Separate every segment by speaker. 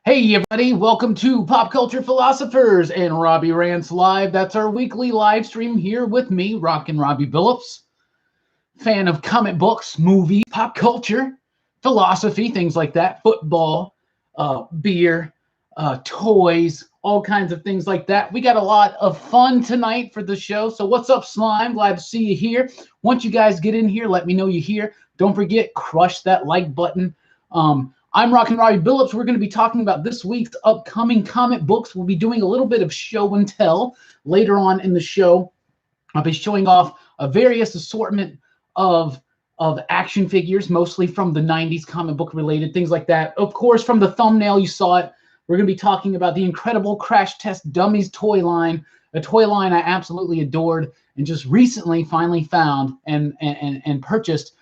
Speaker 1: Hey, everybody, welcome to Pop Culture Philosophers and Robbie Rants Live. That's our weekly live stream here with me, Rockin Robbie Billups, fan of comic books, movies, pop culture, philosophy, things like that, football, beer, toys, all kinds of things like that. We got a lot of fun tonight for the show. So what's up, Slime? Glad to see you here. Once you guys get in here, let me know you're here. Don't forget, crush that like button. I'm Rockin Robbie Billups. We're going to be talking about this week's upcoming comic books. We'll be doing a little bit of show and tell later on in the show. I'll be showing off a various assortment of action figures, mostly from the 90s comic book related, things like that. Of course, from the thumbnail, you saw it. We're going to be talking about the incredible Crash Test Dummies toy line, a toy line I absolutely adored and just recently finally found and purchased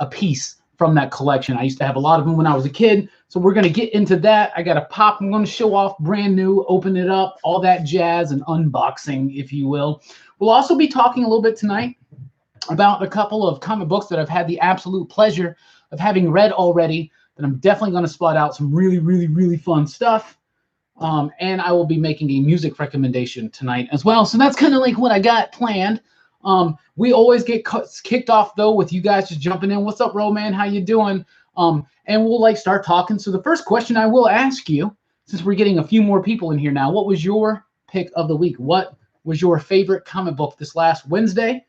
Speaker 1: a piece from that collection. I used to have a lot of them when I was a kid, so we're going to get into that. I got a pop I'm going to show off, brand new, open it up, all that jazz and unboxing, if you will. We'll also be talking a little bit tonight about a couple of comic books that I've had the absolute pleasure of having read already, that I'm definitely going to spot out some really, really, really fun stuff. And I will be making a music recommendation tonight as well. So that's kind of like what I got planned. We always get kicked off though with you guys just jumping in. What's up, Roman? How you doing? And we'll start talking. So the first question I will ask you, since we're getting a few more people in here now, what was your pick of the week? What was your favorite comic book this last Wednesday?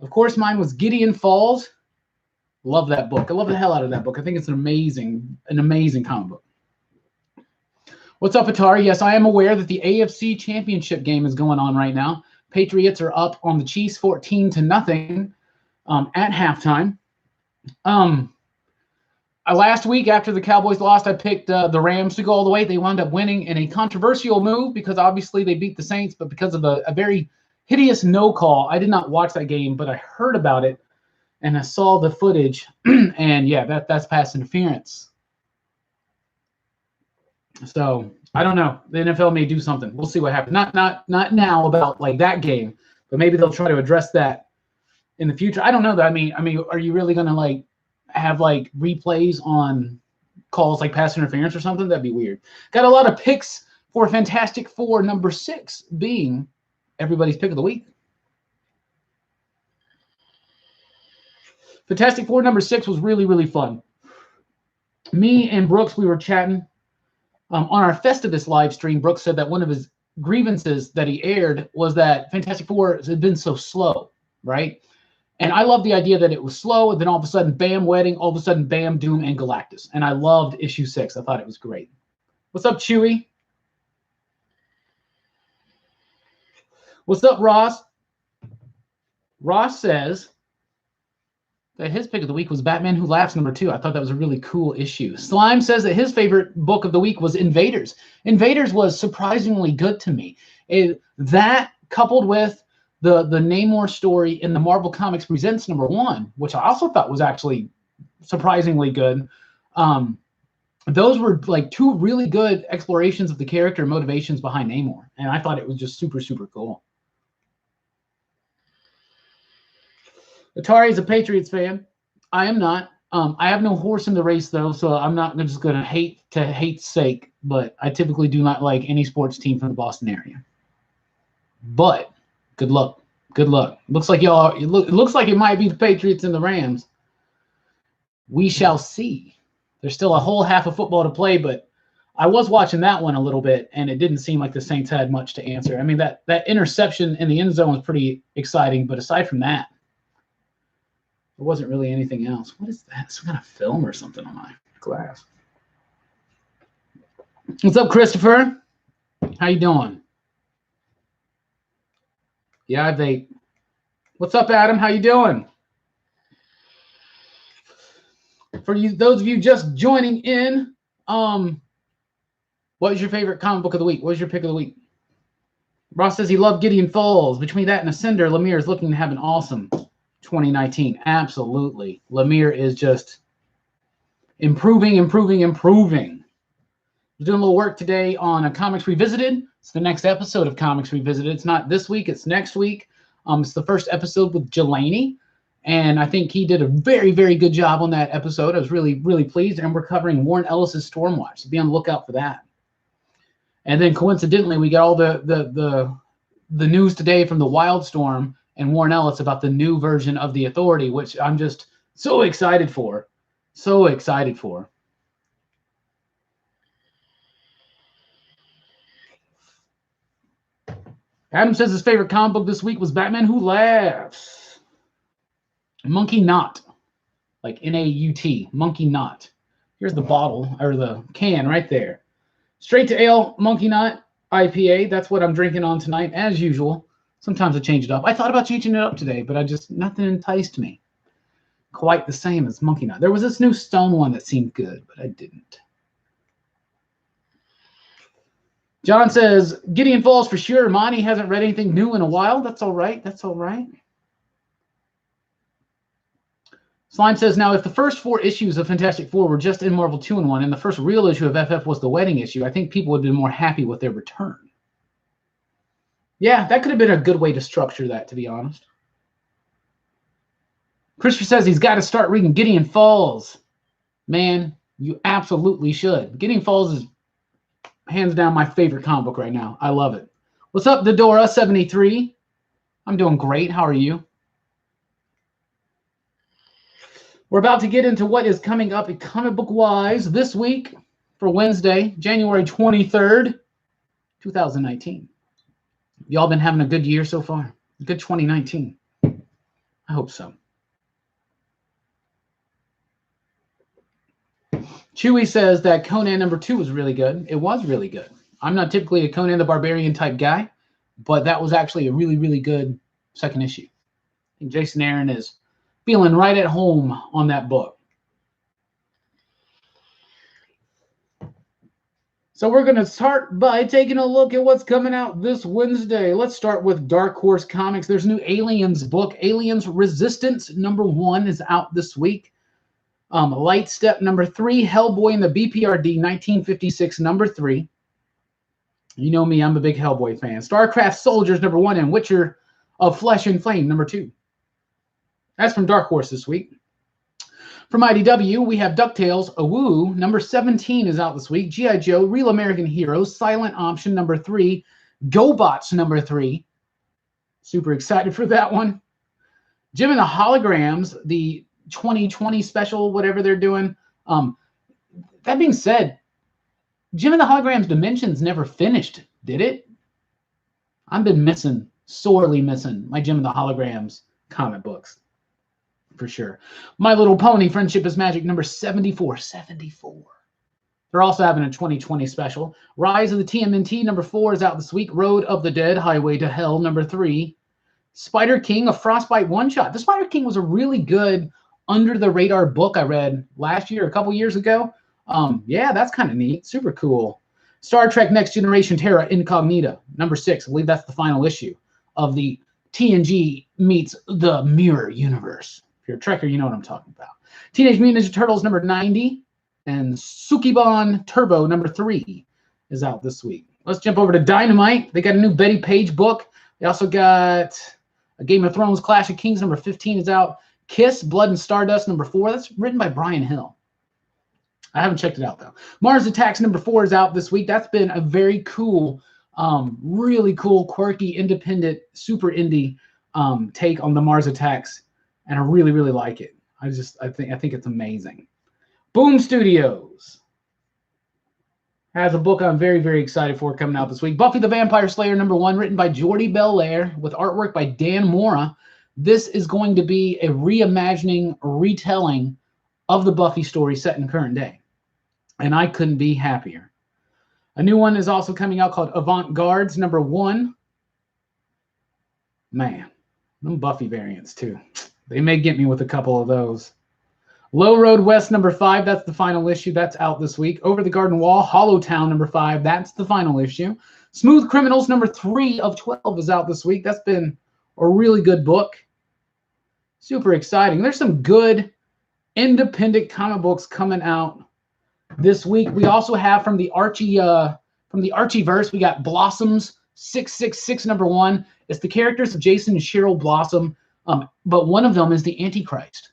Speaker 1: Of course, mine was Gideon Falls. Love that book. I love the hell out of that book. I think it's an amazing comic book. What's up, Atari? Yes, I am aware that the AFC Championship game is going on right now. Patriots are up on the Chiefs 14-0 at halftime. Last week, after the Cowboys lost, I picked the Rams to go all the way. They wound up winning in a controversial move because obviously they beat the Saints, but because of a very hideous no call. I did not watch that game, but I heard about it and I saw the footage. And yeah, that's pass interference. So I don't know. The NFL may do something. We'll see what happens. Not now about like that game, but maybe they'll try to address that in the future. I don't know. I mean, are you really gonna like have like replays on calls like pass interference or something? That'd be weird. Got a lot of picks for Fantastic Four number 6 being everybody's pick of the week. Fantastic Four number 6 was really, really fun. Me and Brooks, we were chatting. On our Festivus live stream, Brooks said that one of his grievances that he aired was that Fantastic Four had been so slow, right? And I love the idea that it was slow, and then all of a sudden, bam, wedding, all of a sudden, bam, Doom, and Galactus. And I loved issue 6. I thought it was great. What's up, Chewy? What's up, Ross? Ross says that his pick of the week was Batman Who Laughs number 2. I thought that was a really cool issue. Slime says that his favorite book of the week was Invaders. Invaders was surprisingly good to me. That coupled with the Namor story in the Marvel Comics Presents number 1, which I also thought was actually surprisingly good. Those were like 2 really good explorations of the character and motivations behind Namor. And I thought it was just super, super cool. Atari is a Patriots fan. I am not. I have no horse in the race, though, so I'm not just going to hate's sake, but I typically do not like any sports team from the Boston area. But good luck. Good luck. Looks like y'all. It looks like it might be the Patriots and the Rams. We shall see. There's still a whole half of football to play, but I was watching that one a little bit, and it didn't seem like the Saints had much to answer. I mean, that interception in the end zone was pretty exciting, but aside from that, there wasn't really anything else. What is that? Some kind of film or something on my glass. What's up, Christopher? How you doing? Yeah, I vape. What's up, Adam? How you doing? For you, those of you just joining in, what was your favorite comic book of the week? What was your pick of the week? Ross says he loved Gideon Falls. Between that and Ascender, Lemire is looking to have an awesome 2019. Absolutely. Lemire is just improving. I was doing a little work today on a Comics Revisited. It's the next episode of Comics Revisited. It's not this week, it's next week. It's the first episode with Jelani. And I think he did a very, very good job on that episode. I was really, really pleased. And we're covering Warren Ellis's Stormwatch. So be on the lookout for that. And then coincidentally, we got all the news today from the Wildstorm and Warren Ellis about the new version of The Authority, which I'm just so excited for. So excited for. Adam says his favorite comic book this week was Batman Who Laughs. Monkey Knot. Like N-A-U-T. Monkey Knot. Here's the bottle, or the can right there. Straight to ale, Monkey Knot IPA. That's what I'm drinking on tonight, as usual. Sometimes I change it up. I thought about changing it up today, but nothing enticed me. Quite the same as Monkey Knot. There was this new Stone one that seemed good, but I didn't. John says, Gideon Falls for sure. Monty hasn't read anything new in a while. That's all right. That's all right. Slime says, now, if the first 4 issues of Fantastic Four were just in Marvel 2-in-1 and the first real issue of FF was the wedding issue, I think people would have been more happy with their return. Yeah, that could have been a good way to structure that, to be honest. Christopher says he's got to start reading Gideon Falls. Man, you absolutely should. Gideon Falls is hands down my favorite comic book right now. I love it. What's up, Dodora73? I'm doing great. How are you? We're about to get into what is coming up comic book-wise this week for Wednesday, January 23rd, 2019. Y'all been having a good year so far? Good 2019. I hope so. Chewy says that Conan #2 was really good. It was really good. I'm not typically a Conan the Barbarian type guy, but that was actually a really, really good second issue. I think Jason Aaron is feeling right at home on that book. So we're going to start by taking a look at what's coming out this Wednesday. Let's start with Dark Horse Comics. There's a new Aliens book. Aliens Resistance #1 is out this week. Light Step #3, Hellboy and the BPRD 1956 #3. You know me, I'm a big Hellboy fan. StarCraft Soldiers #1 and Witcher of Flesh and Flame #2. That's from Dark Horse this week. From IDW, we have DuckTales, Awoo, #17 is out this week. G.I. Joe, Real American Heroes, Silent Option #3, GoBots #3. Super excited for that one. Jim and the Holograms, the 2020 special, whatever they're doing. That being said, Jim and the Holograms Dimensions never finished, did it? I've been sorely missing my Jim and the Holograms comic books, for sure. My Little Pony, Friendship is Magic #74. 74. They're also having a 2020 special. Rise of the TMNT #4 is out this week. Road of the Dead, Highway to Hell #3. Spider King, a Frostbite one-shot. The Spider King was a really good under-the-radar book I read last year, a couple years ago. Yeah, that's kind of neat. Super cool. Star Trek Next Generation Terra Incognita, #6. I believe that's the final issue of the TNG meets the Mirror Universe. If you're a Trekker, you know what I'm talking about. Teenage Mutant Ninja Turtles #90 and Sukiban Turbo #3 is out this week. Let's jump over to Dynamite. They got a new Betty Page book. They also got a Game of Thrones Clash of Kings #15 is out. Kiss, Blood and Stardust #4. That's written by Brian Hill. I haven't checked it out, though. Mars Attacks #4 is out this week. That's been a very cool, really cool, quirky, independent, super indie take on the Mars Attacks, and I really, really like it. I think it's amazing. Boom Studios has a book I'm very, very excited for coming out this week. Buffy the Vampire Slayer #1, written by Jordi Belair with artwork by Dan Mora. This is going to be a reimagining, retelling of the Buffy story set in current day. And I couldn't be happier. A new one is also coming out called Avant Gardes #1. Man, them Buffy variants too. They may get me with a couple of those. Low Road West #5, that's the final issue. That's out this week. Over the Garden Wall, Hollow Town #5, that's the final issue. Smooth Criminals #3 of 12 is out this week. That's been a really good book. Super exciting. There's some good independent comic books coming out this week. We also have from the Archieverse, we got Blossoms 666 #1. It's the characters of Jason and Cheryl Blossom, but one of them is the Antichrist.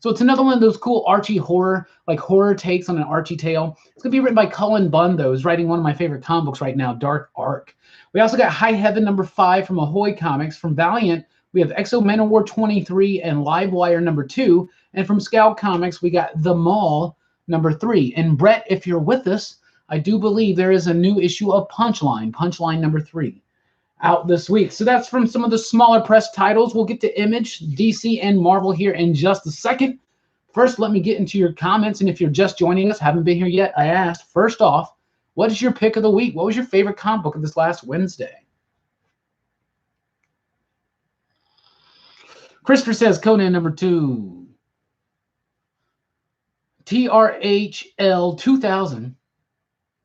Speaker 1: So it's another one of those cool Archie horror, like horror takes on an Archie tale. It's going to be written by Cullen Bunn, though, who's writing one of my favorite comic books right now, Dark Ark. We also got High Heaven #5 from Ahoy Comics. From Valiant, we have Exo Manowar 23 and Livewire #2. And from Scout Comics, we got The Mall #3. And Brett, if you're with us, I do believe there is a new issue of Punchline #3. Out this week. So that's from some of the smaller press titles. We'll get to Image, DC, and Marvel here in just a second. First, let me get into your comments. And if you're just joining us, haven't been here yet, I asked, first off, what is your pick of the week? What was your favorite comic book of this last Wednesday? Christopher says Conan #2. TRHL 2000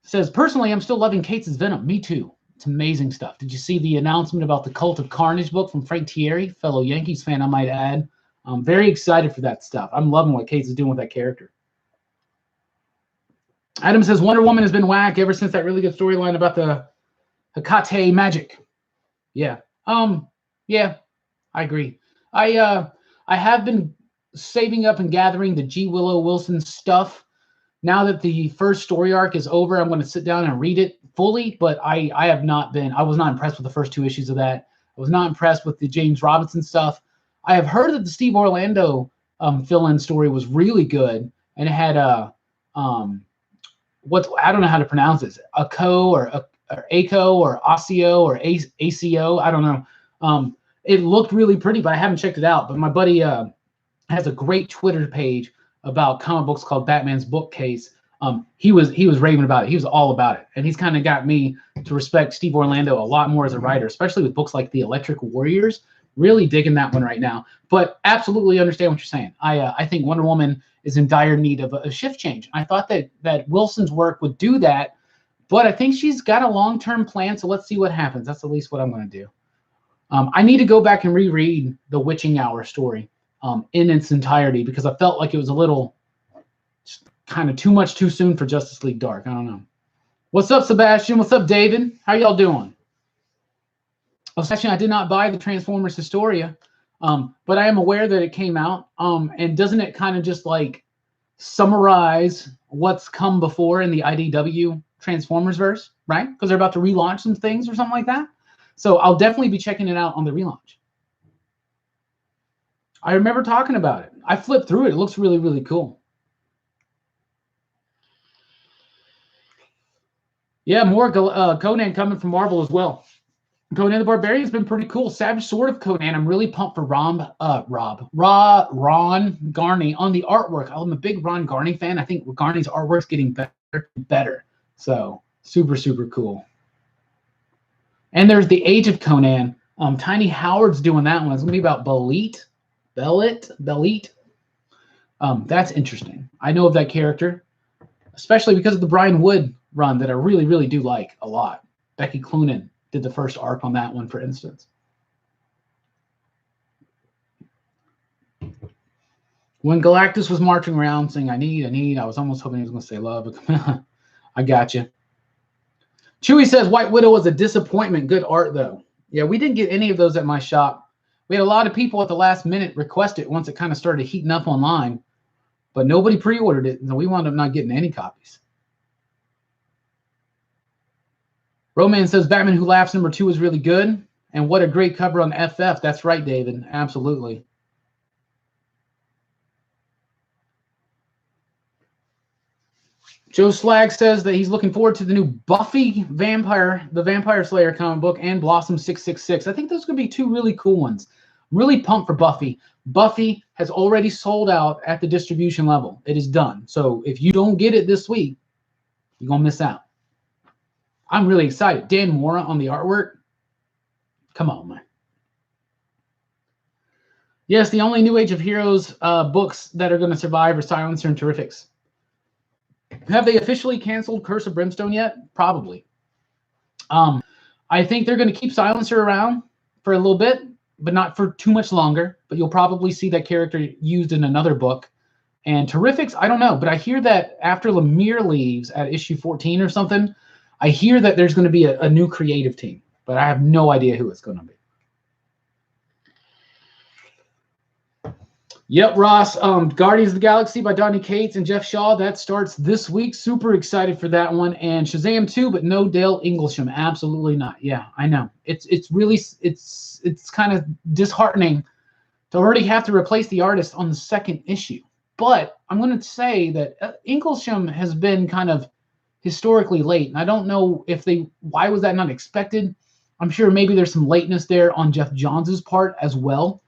Speaker 1: says, personally, I'm still loving Cates' Venom. Me too. It's amazing stuff. Did you see the announcement about the Cult of Carnage book from Frank Thierry, fellow Yankees fan, I might add? I'm very excited for that stuff. I'm loving what Cates is doing with that character. Adam says Wonder Woman has been whack ever since that really good storyline about the Hecate magic. Yeah. Yeah, I agree. I have been saving up and gathering the G. Willow Wilson stuff. Now that the first story arc is over, I'm going to sit down and read it fully, but I was not impressed with the first 2 issues of that. I was not impressed with the James Robinson stuff. I have heard that the Steve Orlando fill-in story was really good, and it had I don't know how to pronounce this, ACO or ACO or ACO or ACO, I don't know. It looked really pretty, but I haven't checked it out. But my buddy has a great Twitter page about comic books called Batman's Bookcase. He was raving about it. He was all about it. And he's kind of got me to respect Steve Orlando a lot more as a writer, especially with books like The Electric Warriors. Really digging that one right now. But absolutely understand what you're saying. I think Wonder Woman is in dire need of a shift change. I thought that Wilson's work would do that, but I think she's got a long-term plan, so let's see what happens. That's at least what I'm going to do. I need to go back and reread the Witching Hour story in its entirety, because I felt like it was a little kind of too much too soon for Justice League Dark. I don't know. What's up, Sebastian? What's up, David? How y'all doing? Oh, Sebastian, I did not buy the Transformers Historia, but I am aware that it came out. And doesn't it kind of just like summarize what's come before in the IDW Transformers verse, right? Because they're about to relaunch some things or something like that. So I'll definitely be checking it out on the relaunch. I remember talking about it. I flipped through it. It looks really, really cool. Yeah, more Conan coming from Marvel as well. Conan the Barbarian's been pretty cool. Savage Sword of Conan. I'm really pumped for Ron Garney on the artwork. I'm a big Ron Garney fan. I think Garney's artwork's getting better and better. So super, super cool. And there's the Age of Conan. Tiny Howard's doing that one. It's gonna be about Belit. That's interesting. I know of that character, especially because of the Brian Wood run that I really, really do like a lot. Becky Cloonan did the first arc on that one, for instance. When Galactus was marching around saying, I need, I was almost hoping he was going to say love. I got you. Chewy says, White Widow was a disappointment. Good art, though. Yeah, we didn't get any of those at my shop. We had a lot of people at the last minute request it once it kind of started heating up online, but nobody pre-ordered it, and we wound up not getting any copies. Roman says Batman Who Laughs #2 is really good. And what a great cover on FF. That's right, David. Absolutely. Joe Slag says that he's looking forward to the new Buffy the Vampire Slayer comic book and Blossom 666. I think those are going to be 2 really cool ones. I'm really pumped for Buffy. Buffy has already sold out at the distribution level. It is done. So if you don't get it this week, you're going to miss out. I'm really excited. Dan Mora on the artwork. Come on, man. Yes, the only New Age of Heroes books that are going to survive are Silencer and Terrifics. Have they officially canceled Curse of Brimstone yet? Probably. I think they're going to keep Silencer around for a little bit, but not for too much longer. But you'll probably see that character used in another book. And Terrifics, I don't know. But I hear that after Lemire leaves at issue 14 or something, I hear that there's going to be a new creative team. But I have no idea who it's going to be. Yep, Ross. Guardians of the Galaxy by Donny Cates and Jeff Shaw. That starts this week. Super excited for that one. And Shazam 2, but no Dale Inglesham. Absolutely not. Yeah, I know. It's really it's kind of disheartening to already have to replace the artist on the second issue. But I'm going to say that Inglesham has been kind of historically late, and I don't know if why was that not expected. I'm sure maybe there's some lateness there on Jeff Johns' part as well.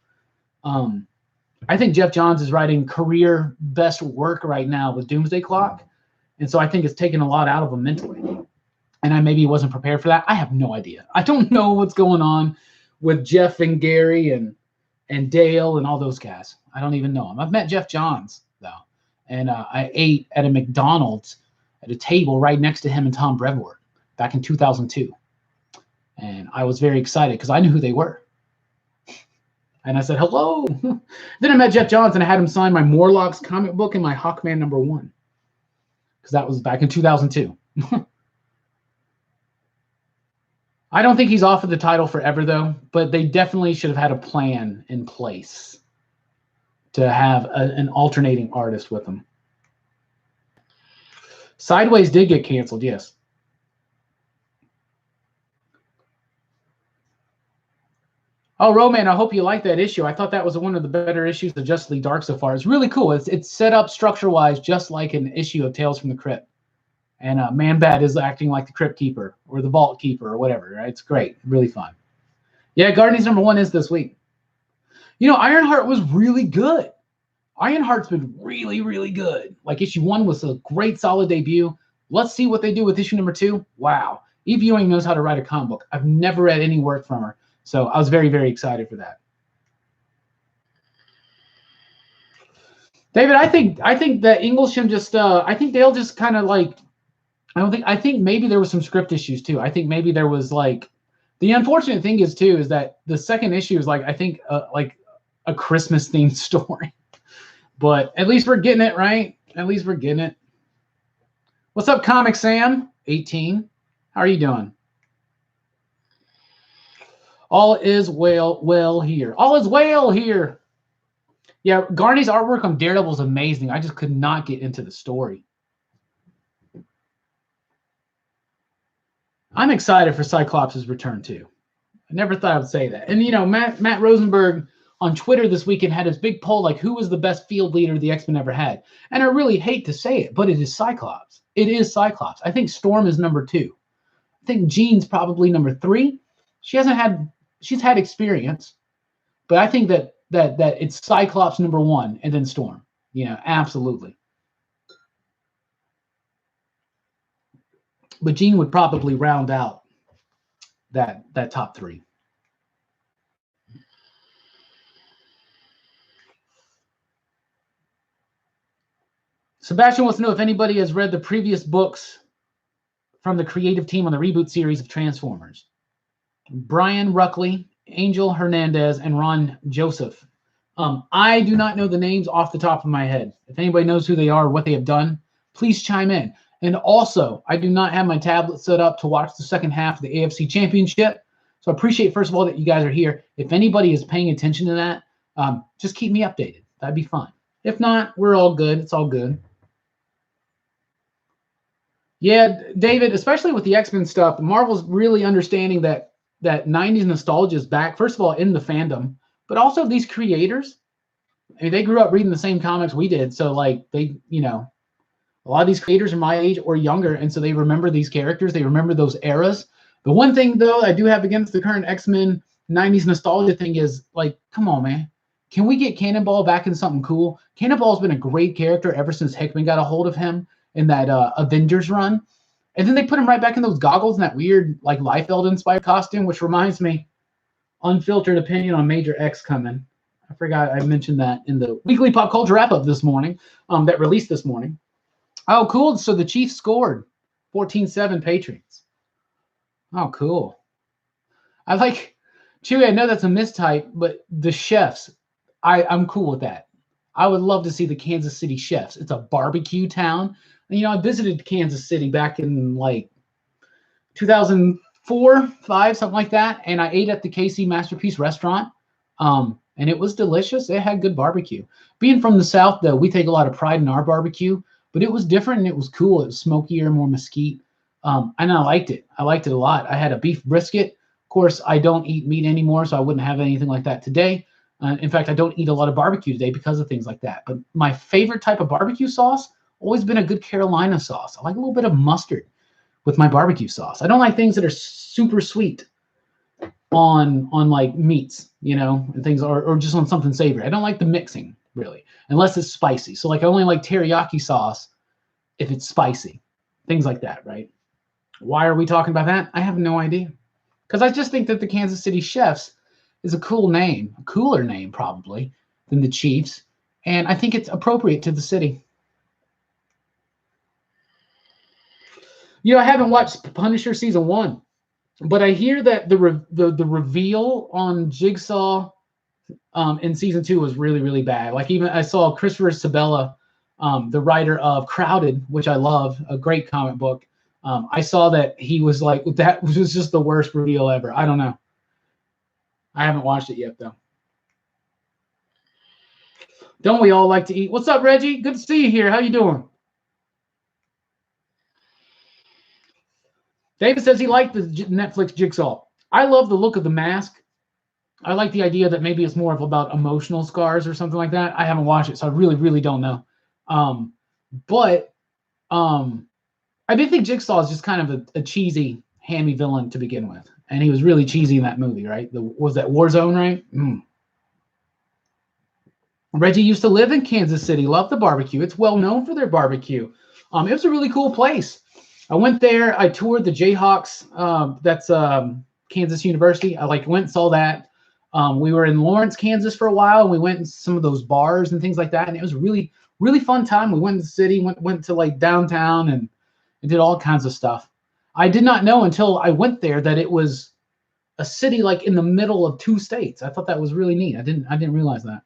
Speaker 1: I think Jeff Johns is writing career best work right now with Doomsday Clock, and so I think it's taken a lot out of him mentally. And I maybe wasn't prepared for that. I have no idea. I don't know what's going on with Jeff and Gary and Dale and all those guys. I don't even know him. I've met Jeff Johns though, and I ate at a McDonald's at a table right next to him and Tom Brevoort back in 2002. And I was very excited because I knew who they were. And I said, hello. Then I met Jeff Johns and I had him sign my Morlocks comic book and my Hawkman #1. Because that was back in 2002. I don't think he's off of the title forever, though. But they definitely should have had a plan in place to have an alternating artist with him. Sideways did get canceled, yes. Oh, Roman, I hope you like that issue. I thought that was one of the better issues of Justice League Dark so far. It's really cool. It's set up structure-wise just like an issue of Tales from the Crypt. And Man-Bat is acting like the Crypt Keeper or the Vault Keeper or whatever. Right? It's great. Really fun. Yeah, Guardians #1 is this week. You know, Ironheart was really good. Ironheart's been really, really good. Like issue 1 was a great, solid debut. Let's see what they do with issue #2. Wow. Eve Ewing knows how to write a comic book. I've never read any work from her. So I was very, very excited for that. David, I think that Inglesham just I think Dale just kind of like I think maybe there was some script issues too. I think maybe there was like the unfortunate thing is too is that the second issue is like I think like a Christmas themed story. But at least we're getting it, right? At least we're getting it. What's up, Comic Sam? 18. How are you doing? All is well here. All is well here. Yeah, Garney's artwork on Daredevil is amazing. I just could not get into the story. I'm excited for Cyclops' return too. I never thought I would say that. And you know, Matt Rosenberg on Twitter this weekend had his big poll like, who was the best field leader the X-Men ever had? And I really hate to say it, but it is Cyclops. It is Cyclops. I think Storm is #2. I think Jean's probably #3. She's had experience, but I think that it's Cyclops #1 and then Storm. You know, absolutely. But Jean would probably round out that top 3. Sebastian wants to know if anybody has read the previous books from the creative team on the reboot series of Transformers. Brian Ruckley, Angel Hernandez, and Ron Joseph. I do not know the names off the top of my head. If anybody knows who they are, what they have done, please chime in. And also, I do not have my tablet set up to watch the second half of the AFC Championship. So I appreciate, first of all, that you guys are here. If anybody is paying attention to that, just keep me updated. That'd be fun. If not, we're all good. It's all good. Yeah, David, especially with the X-Men stuff, Marvel's really understanding that 90s nostalgia is back, first of all, in the fandom, but also these creators. I mean, they grew up reading the same comics we did. So, like, they, you know, a lot of these creators are my age or younger, and so they remember these characters. They remember those eras. The one thing, though, I do have against the current X-Men 90s nostalgia thing is, like, come on, man. Can we get Cannonball back in something cool? Cannonball's been a great character ever since Hickman got a hold of him in that Avengers run. And then they put him right back in those goggles and that weird, like, Liefeld-inspired costume, which reminds me, unfiltered opinion on Major X coming. I forgot I mentioned that in the weekly pop culture wrap-up this morning, that released this morning. Oh, cool. So the Chiefs scored 14-7 Patriots. Oh, cool. I like, Chewy, I know that's a mistype, but the Chefs, I'm cool with that. I would love to see the Kansas City Chefs. It's a barbecue town. And, you know, I visited Kansas City back in, like, 2004, 5, something like that, and I ate at the KC Masterpiece restaurant. and it was delicious. It had good barbecue. Being from the South, though, we take a lot of pride in our barbecue, but it was different and it was cool. It was smokier, more mesquite, and I liked it. I liked it a lot. I had a beef brisket. Of course, I don't eat meat anymore, so I wouldn't have anything like that today. In fact, I don't eat a lot of barbecue today because of things like that. But my favorite type of barbecue sauce always been a good Carolina sauce. I like a little bit of mustard with my barbecue sauce. I don't like things that are super sweet on like meats, and things, or just on something savory. I don't like the mixing really, unless it's spicy. So like I only like teriyaki sauce if it's spicy, things like that, right? Why are we talking about that? I have no idea. Because I just think that the Kansas City Chefs is a cool name, a cooler name probably than the Chiefs. And I think it's appropriate to the city. I haven't watched Punisher season 1, but I hear that the reveal on Jigsaw in season 2 was really, really bad. Like even I saw Christopher Sabella, the writer of Crowded, which I love, a great comic book. I saw that he was like, that was just the worst reveal ever. I don't know. I haven't watched it yet, though. Don't we all like to eat? What's up, Reggie? Good to see you here. How you doing? David says he liked the Netflix Jigsaw. I love the look of the mask. I like the idea that maybe it's more of about emotional scars or something like that. I haven't watched it, so I really, really don't know. But I do think Jigsaw is just kind of a cheesy, hammy villain to begin with. And he was really cheesy in that movie, right? Was that Warzone, right? Reggie used to live in Kansas City. Loved the barbecue. It's well known for their barbecue. It was a really cool place. I went there. I toured the Jayhawks. That's Kansas University. I went and saw that. We were in Lawrence, Kansas for a while, and we went in some of those bars and things like that. And it was a really, really fun time. We went to the city, went to like downtown and did all kinds of stuff. I did not know until I went there that it was a city like in the middle of 2 states. I thought that was really neat. I didn't realize that.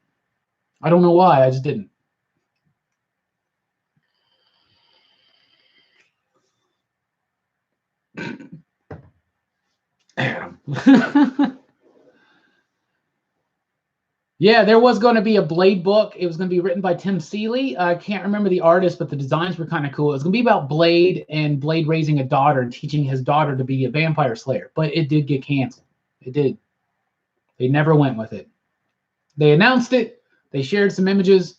Speaker 1: I don't know why. I just didn't. Yeah, there was going to be a Blade book. It was going to be written by Tim Seeley. I can't remember the artist, but the designs were kind of cool. It was going to be about Blade and Blade raising a daughter and teaching his daughter to be a vampire slayer. But it did get canceled. It did. They never went with it. They announced it. They shared some images.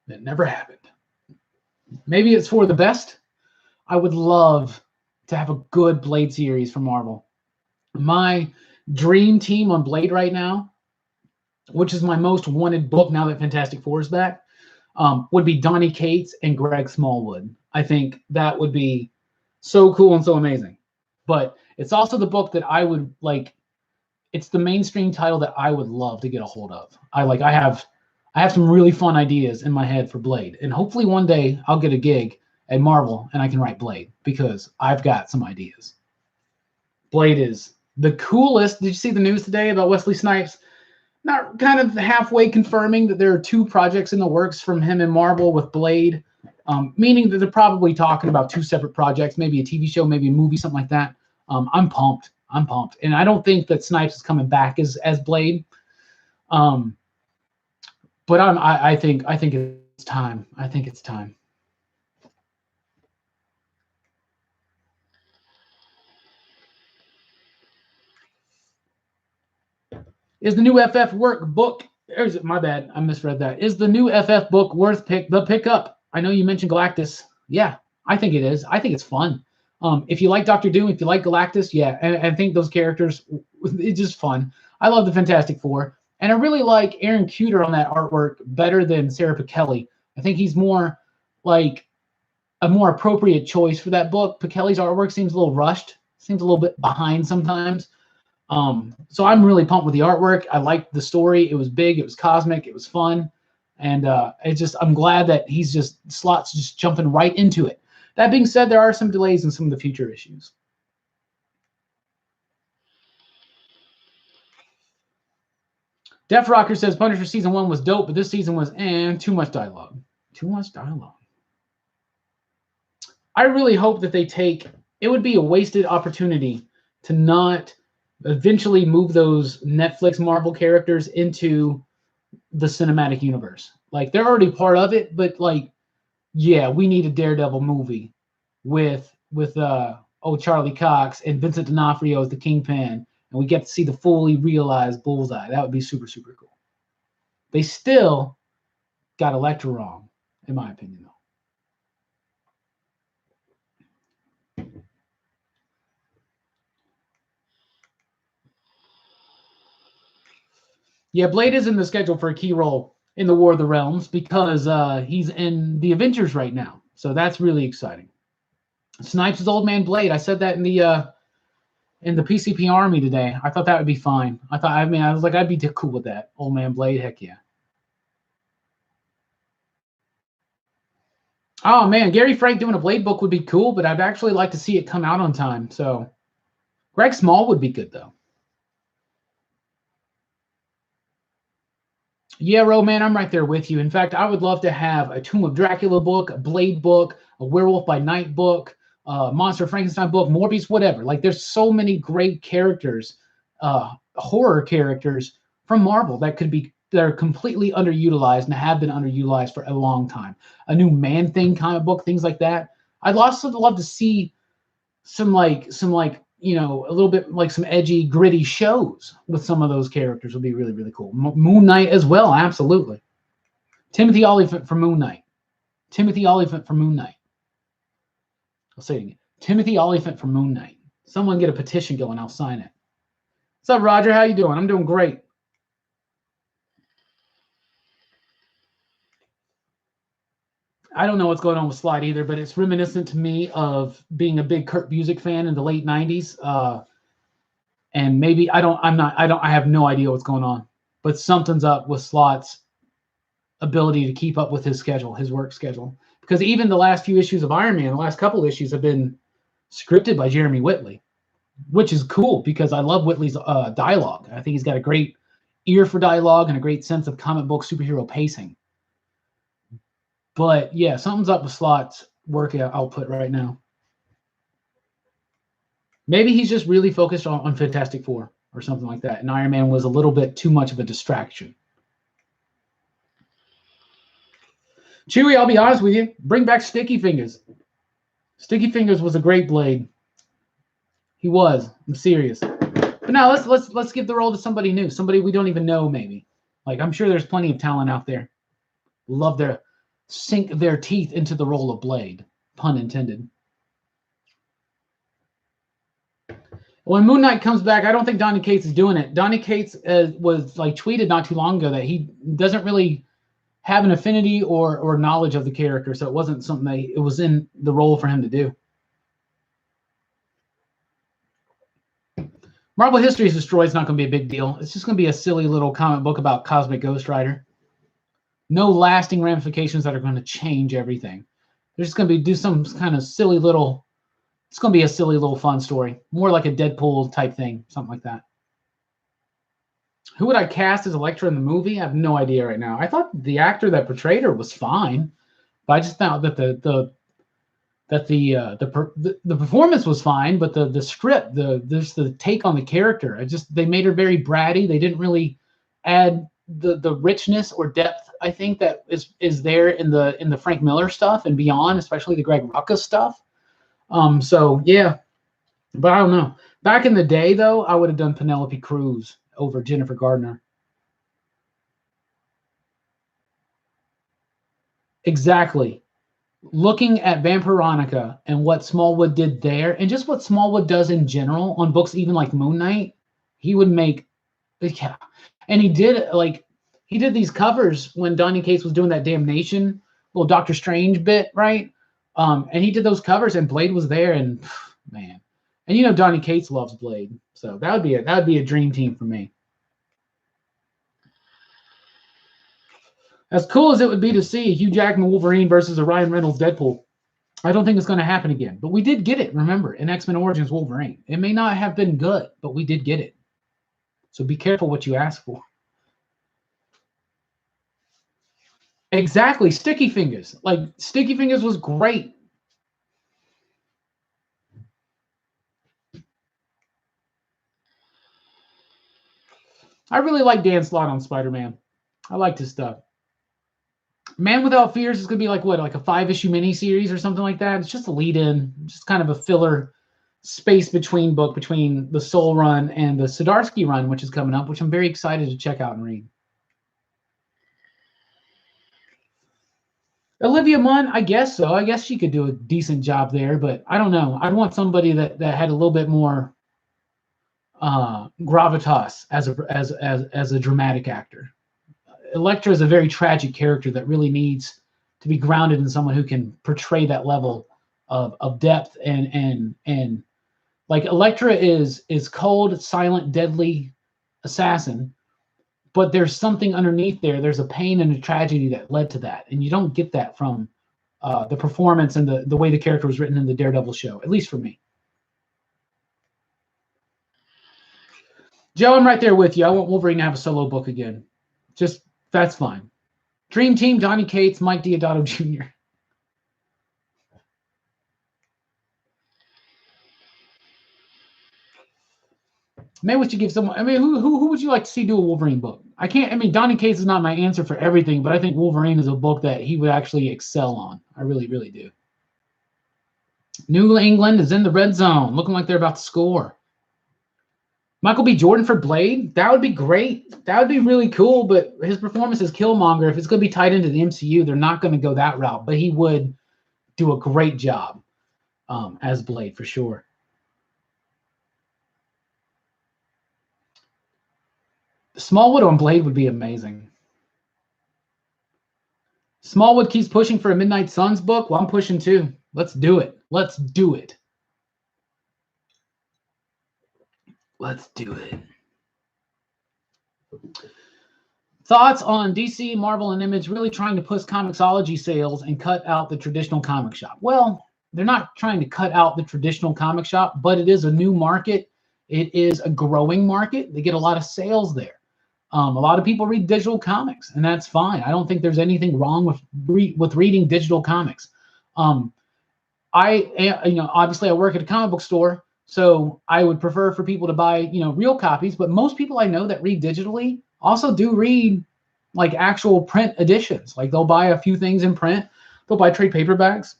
Speaker 1: It never happened. Maybe it's for the best. I would love to have a good Blade series from Marvel. My dream team on Blade right now, which is my most wanted book now that Fantastic Four is back, would be Donny Cates and Greg Smallwood. I think that would be so cool and so amazing. But it's also the book that I would like. It's the mainstream title that I would love to get a hold of. I have some really fun ideas in my head for Blade, and hopefully one day I'll get a gig at Marvel and I can write Blade because I've got some ideas. Blade is the coolest. Did you see the news today about Wesley Snipes? Not kind of halfway confirming that there are 2 projects in the works from him and Marvel with Blade, meaning that they're probably talking about 2 separate projects, maybe a TV show, maybe a movie, something like that. I'm pumped. And I don't think that Snipes is coming back as Blade. But I think it's time. I think it's time. Is the new FF book? My bad. I misread that. Is the new FF book worth the pickup? I know you mentioned Galactus. Yeah, I think it is. I think it's fun. If you like Doctor Doom, if you like Galactus, yeah, and I think those characters, it's just fun. I love the Fantastic Four, and I really like Aaron Kuder on that artwork better than Sarah Pichelli. I think he's more like a more appropriate choice for that book. Pichelli's artwork seems a little rushed, seems a little bit behind sometimes. So I'm really pumped with the artwork. I liked the story. It was big. It was cosmic. It was fun. And I'm glad that Slott's just jumping right into it. That being said, there are some delays in some of the future issues. Def Rocker says Punisher season 1 was dope, but this season was too much dialogue. Too much dialogue. I really hope that it would be a wasted opportunity to not eventually move those Netflix Marvel characters into the cinematic universe. Like they're already part of it, but like, yeah, we need a Daredevil movie with Charlie Cox and Vincent D'Onofrio as the Kingpin, and we get to see the fully realized Bullseye. That would be super, super cool. They still got Elektra wrong, in my opinion, though. Yeah, Blade is in the schedule for a key role in the War of the Realms because he's in the Avengers right now. So that's really exciting. Snipes is Old Man Blade. I said that in the PCP Army today. I thought that would be fine. I was like, I'd be cool with that. Old Man Blade, heck yeah. Oh man, Gary Frank doing a Blade book would be cool, but I'd actually like to see it come out on time. So Greg Small would be good though. Yeah, Roman, I'm right there with you. In fact, I would love to have a Tomb of Dracula book, a Blade book, a Werewolf by Night book, Monster Frankenstein book, Morbius, whatever. Like, there's so many great characters, horror characters from Marvel that are completely underutilized and have been underutilized for a long time. A new Man-Thing comic book, things like that. I'd also love to see some a little bit like some edgy, gritty shows with some of those characters would be really, really cool. Moon Knight as well, absolutely. Timothy Olyphant for Moon Knight. Timothy Olyphant for Moon Knight. I'll say it again. Timothy Olyphant for Moon Knight. Someone get a petition going, I'll sign it. What's up, Roger? How you doing? I'm doing great. I don't know what's going on with Slide either, but it's reminiscent to me of being a big Kurt Busiek fan in the late 90s. And maybe I have no idea what's going on, but something's up with Slot's ability to keep up with his schedule, his work schedule. Because even the last few issues of Iron Man, the last couple issues have been scripted by Jeremy Whitley, which is cool because I love Whitley's dialogue. I think he's got a great ear for dialogue and a great sense of comic book superhero pacing. But yeah, something's up with Slot's work output right now. Maybe he's just really focused on Fantastic Four or something like that. And Iron Man was a little bit too much of a distraction. Chewie, I'll be honest with you. Bring back Sticky Fingers. Sticky Fingers was a great Blade. He was. I'm serious. But now let's give the role to somebody new, somebody we don't even know, maybe. Like, I'm sure there's plenty of talent out there. Love their sink their teeth into the role of Blade. Pun intended. When Moon Knight comes back, I don't think Donny Cates is doing it. Donny Cates was like tweeted not too long ago that he doesn't really have an affinity or knowledge of the character, so it wasn't something that it was in the role for him to do. Marvel History is Destroyed is not going to be a big deal. It's just going to be a silly little comic book about Cosmic Ghost Rider. No lasting ramifications that are going to change everything. They're just going to do some kind of silly little. It's going to be a silly little fun story, more like a Deadpool type thing, something like that. Who would I cast as Elektra in the movie? I have no idea right now. I thought the actor that portrayed her was fine, but I just found that the performance was fine, but the script, the take on the character, they made her very bratty. They didn't really add the richness or depth, I think, that is there in the Frank Miller stuff and beyond, especially the Greg Rucka stuff. So yeah, but I don't know. Back in the day, though, I would have done Penelope Cruz over Jennifer Gardner. Exactly. Looking at Vampironica and what Smallwood did there, and just what Smallwood does in general on books, even like Moon Knight, he would make, yeah. And he did these covers when Donny Cates was doing that Damnation little Doctor Strange bit, right? And he did those covers, and Blade was there, and man, and Donny Cates loves Blade, so that would be a dream team for me. As cool as it would be to see Hugh Jackman Wolverine versus a Ryan Reynolds Deadpool, I don't think it's going to happen again. But we did get it, remember, in X-Men Origins Wolverine. It may not have been good, but we did get it. So be careful what you ask for. Exactly. Sticky Fingers. Like, Sticky Fingers was great. I really like Dan Slott on Spider-Man. I liked his stuff. Man Without Fears is going to be like what, like a 5-issue miniseries or something like that. It's just a lead-in, just kind of a filler space between book between the Soul run and the Zdarsky run, which is coming up, which I'm very excited to check out and read. Olivia Munn, I guess so. I guess she could do a decent job there, but I don't know. I'd want somebody that had a little bit more gravitas as a dramatic actor. Elektra is a very tragic character that really needs to be grounded in someone who can portray that level of depth and like Elektra is cold, silent, deadly assassin, but there's something underneath there. There's a pain and a tragedy that led to that, and you don't get that from the performance and the way the character was written in the Daredevil show, at least for me. Joe, I'm right there with you. I want Wolverine to have a solo book again. Just that's fine. Dream Team, Donny Cates, Mike Deodato Jr. Maybe we should give someone. I mean, who would you like to see do a Wolverine book? I can't. I mean, Donny Cates is not my answer for everything, but I think Wolverine is a book that he would actually excel on. I really, really do. New England is in the red zone, looking like they're about to score. Michael B. Jordan for Blade? That would be great. That would be really cool, but his performance as Killmonger, if it's going to be tied into the MCU, they're not going to go that route, but he would do a great job as Blade for sure. Smallwood on Blade would be amazing. Smallwood keeps pushing for a Midnight Suns book. Well, I'm pushing too. Let's do it. Let's do it. Let's do it. Thoughts on DC, Marvel, and Image really trying to push Comixology sales and cut out the traditional comic shop? Well, they're not trying to cut out the traditional comic shop, but it is a new market. It is a growing market. They get a lot of sales there. A lot of people read digital comics, and that's fine. I don't think there's anything wrong with reading digital comics. Obviously I work at a comic book store, so I would prefer for people to buy, real copies. But most people I know that read digitally also do read like actual print editions. Like they'll buy a few things in print. They'll buy trade paperbacks.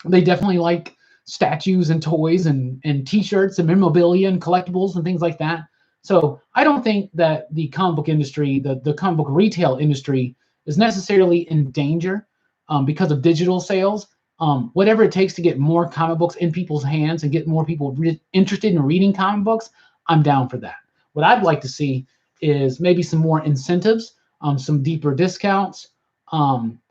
Speaker 1: They definitely like statues and toys and T-shirts and memorabilia and collectibles and things like that. So I don't think that the comic book industry, the comic book retail industry, is necessarily in danger because of digital sales. Whatever it takes to get more comic books in people's hands and get more people interested in reading comic books, I'm down for that. What I'd like to see is maybe some more incentives, some deeper discounts, some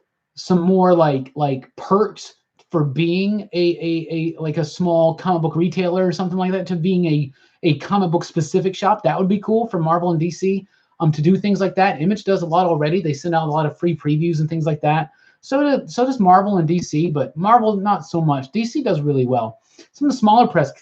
Speaker 1: more like perks for being a small comic book retailer or something like that, to being a comic book specific shop. That would be cool for Marvel and DC to do things like that. Image does a lot already. They send out a lot of free previews and things like that. So does Marvel and DC, but Marvel not so much. DC does really well. Some of the smaller press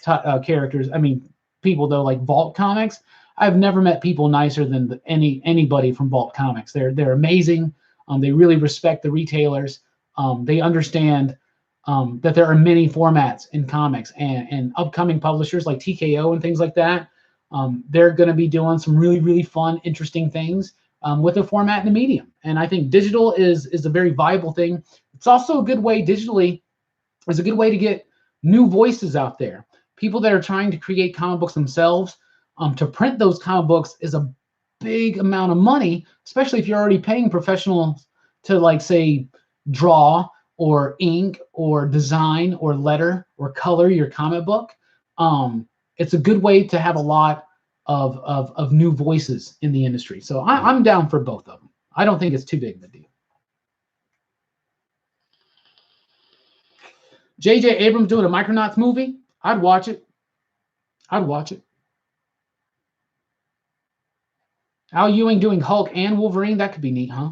Speaker 1: people though, like Vault Comics, I've never met people nicer than anybody from Vault Comics. They're amazing. They really respect the retailers. They understand that there are many formats in comics, and upcoming publishers like TKO and things like that. They're going to be doing some really, really fun, interesting things with the format and the medium. And I think digital is a very viable thing. It's also a good way, digitally, is a good way to get new voices out there. People that are trying to create comic books themselves. To print those comic books is a big amount of money, especially if you're already paying professionals to, like, say, draw or ink or design or letter or color your comic book. It's a good way to have a lot of new voices in the industry. So I'm down for both of them. I don't think it's too big of a deal. J.J. Abrams doing a Micronauts movie? I'd watch it. I'd watch it. Al Ewing doing Hulk and Wolverine? That could be neat, huh?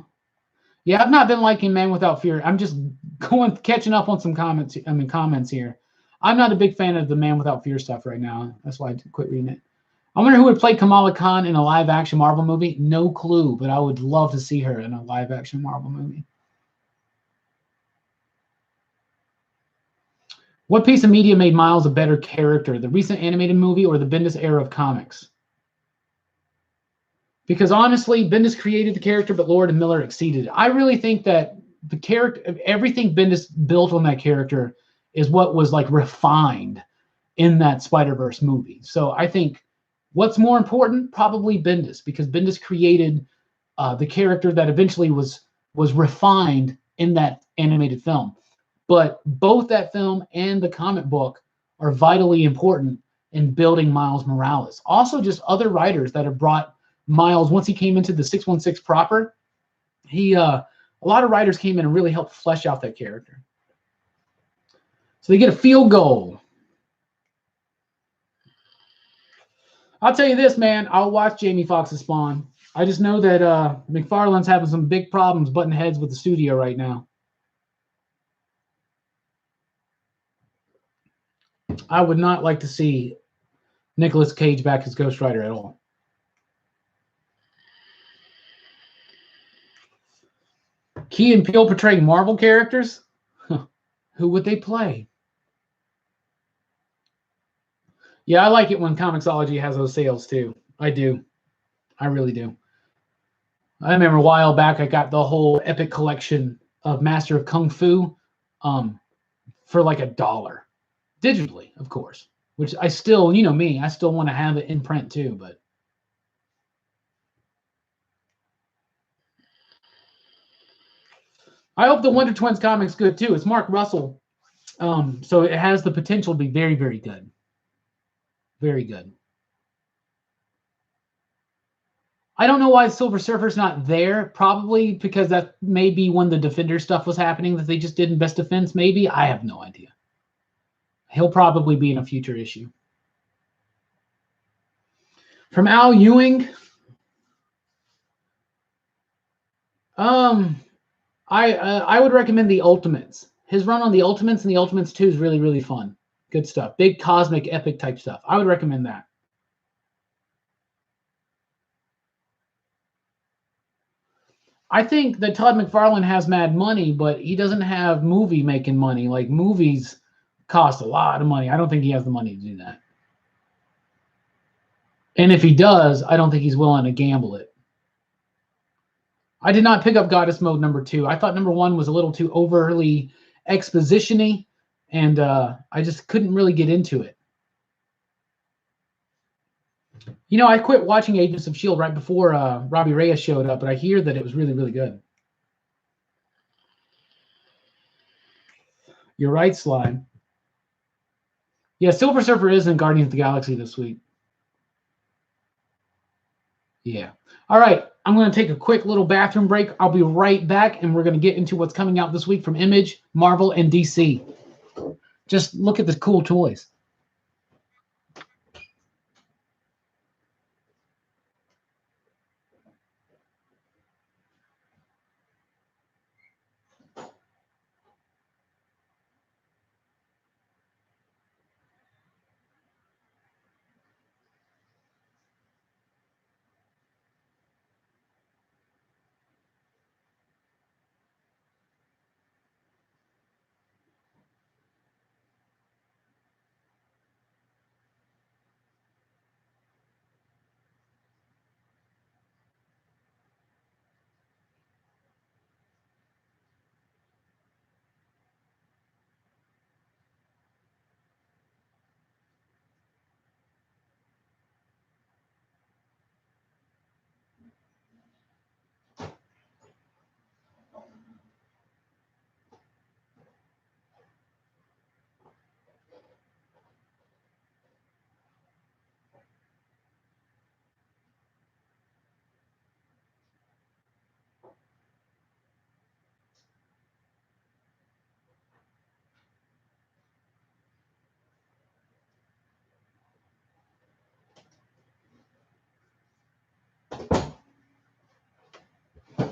Speaker 1: Yeah, I've not been liking Man Without Fear. I'm just catching up on some comments here. I'm not a big fan of the Man Without Fear stuff right now. That's why I quit reading it. I wonder who would play Kamala Khan in a live-action Marvel movie. No clue, but I would love to see her in a live-action Marvel movie. What piece of media made Miles a better character? The recent animated movie or the Bendis era of comics? Because honestly, Bendis created the character, but Lord and Miller exceeded it. I really think that the character, everything Bendis built on that character is what was like refined in that Spider-Verse movie. So I think what's more important, probably Bendis, because Bendis created the character that eventually was refined in that animated film. But both that film and the comic book are vitally important in building Miles Morales. Also, just other writers that have brought Miles, once he came into the 616 proper, a lot of writers came in and really helped flesh out that character. So they get a field goal. I'll tell you this, man. I'll watch Jamie Foxx's Spawn. I just know that McFarlane's having some big problems butting heads with the studio right now. I would not like to see Nicolas Cage back as Ghost Rider at all. Key and Peele portraying Marvel characters? Who would they play? Yeah, I like it when Comixology has those sales too. I do. I really do. I remember a while back I got the whole epic collection of Master of Kung Fu for like $1. Digitally, of course. Which I still, you know me, I still want to have it in print too, but I hope the Wonder Twins comic's good too. It's Mark Russell. So it has the potential to be very, very good. Very good. I don't know why Silver Surfer's not there. Probably because that may be when the Defender stuff was happening that they just did in Best Defense, maybe. I have no idea. He'll probably be in a future issue. From Al Ewing. I would recommend the Ultimates. His run on the Ultimates and the Ultimates 2 is really, really fun. Good stuff. Big cosmic epic type stuff. I would recommend that. I think that Todd McFarlane has mad money, but he doesn't have movie making money. Like movies cost a lot of money. I don't think he has the money to do that. And if he does, I don't think he's willing to gamble it. I did not pick up Goddess Mode #2. I thought #1 was a little too overly exposition-y, and I just couldn't really get into it. You know, I quit watching Agents of S.H.I.E.L.D. right before Robbie Reyes showed up, but I hear that it was really, really good. You're right, Slime. Yeah, Silver Surfer is in Guardians of the Galaxy this week. Yeah. All right. I'm going to take a quick little bathroom break. I'll be right back, and we're going to get into what's coming out this week from Image, Marvel, and DC. Just look at the cool toys.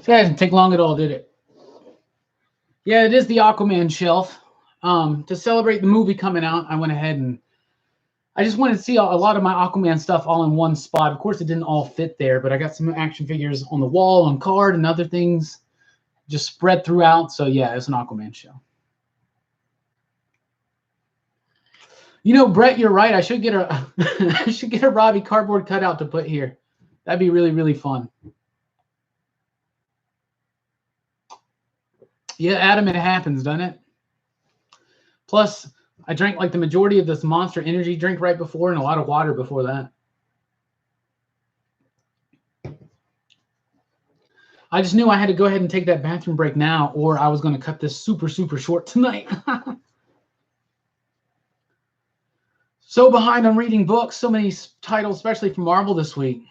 Speaker 1: That didn't take long at all, did it? Yeah, it is the Aquaman shelf. To celebrate the movie coming out, I went ahead and I just wanted to see a lot of my Aquaman stuff all in one spot. Of course, it didn't all fit there, but I got some action figures on the wall, on card, and other things just spread throughout. So yeah, it's an Aquaman show. You know, Brett, you're right. I should get a I should get a Robbie cardboard cutout to put here. That'd be really, really fun. Yeah, Adam, it happens, doesn't it? Plus, I drank like the majority of this Monster Energy drink right before and a lot of water before that. I just knew I had to go ahead and take that bathroom break now, or I was going to cut this super, super short tonight. So behind on reading books, so many titles, especially from Marvel this week.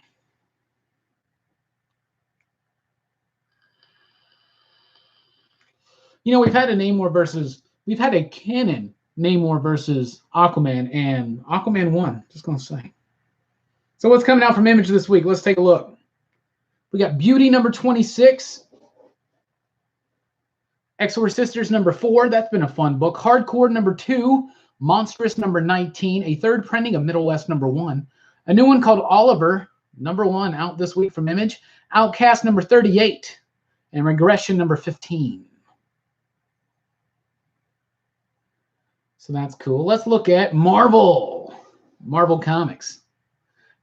Speaker 1: You know, we've had a canon Namor versus Aquaman, and Aquaman won. Just going to say. So what's coming out from Image this week? Let's take a look. We got Beauty number 26. Exorcisters number 4. That's been a fun book. Hardcore number 2. Monstrous number 19. A third printing of Middle West number 1. A new one called Oliver number 1 out this week from Image. Outcast number 38. And Regression number 15. So that's cool. Let's look at Marvel Comics.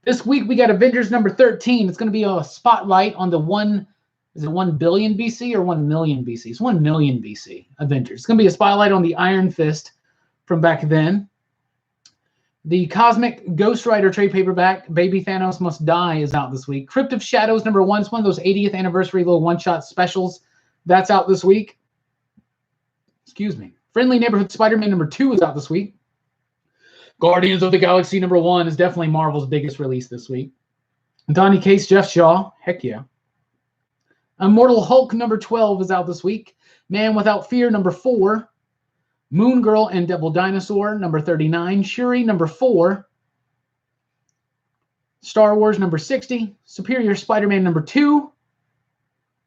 Speaker 1: This week we got Avengers number 13. It's going to be a spotlight on the 1 billion BC or 1 million BC? It's 1 million BC Avengers. It's going to be a spotlight on the Iron Fist from back then. The Cosmic Ghost Rider trade paperback, Baby Thanos Must Die, is out this week. Crypt of Shadows number 1. It's one of those 80th anniversary little one-shot specials. That's out this week. Excuse me. Friendly Neighborhood Spider-Man number 2 is out this week. Guardians of the Galaxy number 1 is definitely Marvel's biggest release this week. Donny Cates, Jeff Shaw, heck yeah. Immortal Hulk number 12 is out this week. Man Without Fear number 4. Moon Girl and Devil Dinosaur number 39. Shuri number 4. Star Wars number 60. Superior Spider-Man number 2.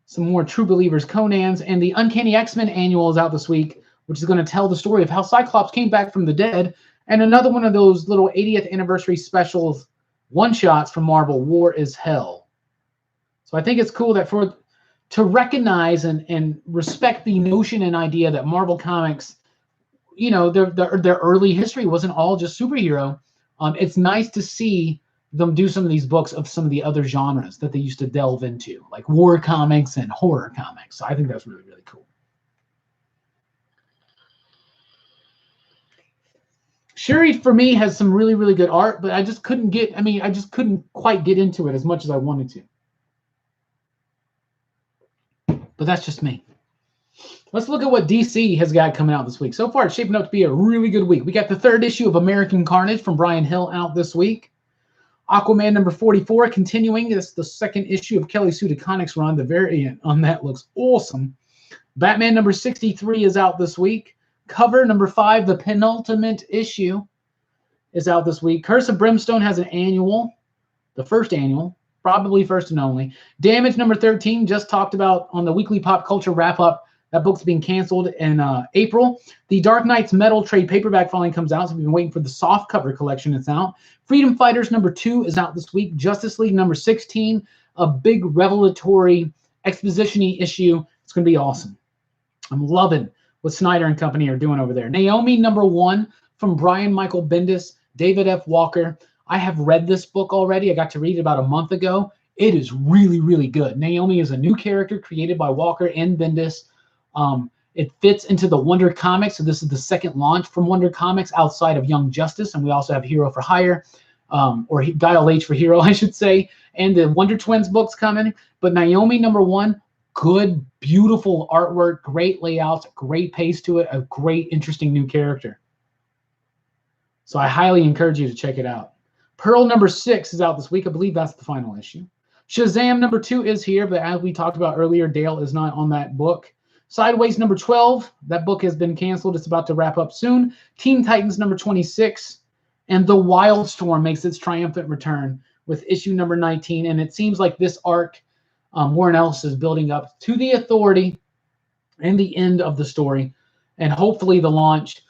Speaker 1: Some more True Believers Conans. And the Uncanny X-Men annual is out this week, which is going to tell the story of how Cyclops came back from the dead. And another one of those little 80th anniversary specials, one-shots from Marvel, War is Hell. So I think it's cool that to recognize and respect the notion and idea that Marvel Comics, you know, their early history wasn't all just superhero. It's nice to see them do some of these books of some of the other genres that they used to delve into, like war comics and horror comics. So I think that's really, really cool. Shuri, for me, has some really, really good art, but I just couldn't quite get into it as much as I wanted to. But that's just me. Let's look at what DC has got coming out this week. So far, it's shaping up to be a really good week. We got the 3rd issue of American Carnage from Brian Hill out this week. Aquaman number 44 continuing. It's the 2nd issue of Kelly Sue DeConnick's run. The variant on that looks awesome. Batman number 63 is out this week. Cover number 5, the penultimate issue, is out this week. Curse of Brimstone has an annual, the 1st annual, probably first and only. Damage number 13, just talked about on the weekly pop culture wrap-up. That book's being canceled in April. The Dark Knight's Metal trade paperback finally comes out, so we've been waiting for the soft cover collection. It's out. Freedom Fighters number 2 is out this week. Justice League number 16, a big revelatory exposition-y issue. It's going to be awesome. I'm loving what Snyder and company are doing over there. Naomi number 1 from Brian Michael Bendis, David F. Walker. I have read this book already. I got to read it about a month ago. It is really, really good. Naomi is a new character created by Walker and Bendis. It fits into the Wonder Comics. So this is the 2nd launch from Wonder Comics outside of Young Justice. And we also have Hero for Hire, or Dial H for Hero, I should say. And the Wonder Twins book's coming. But Naomi number 1, good, beautiful artwork, great layouts, great pace to it, a great, interesting new character. So I highly encourage you to check it out. Pearl number 6 is out this week. I believe that's the final issue. Shazam number 2 is here, but as we talked about earlier, Dale is not on that book. Sideways number 12, that book has been canceled. It's about to wrap up soon. Teen Titans number 26, and The Wildstorm makes its triumphant return with issue number 19, and it seems like this arc, Warren Ellis is building up to the Authority and the end of the story, and hopefully the launch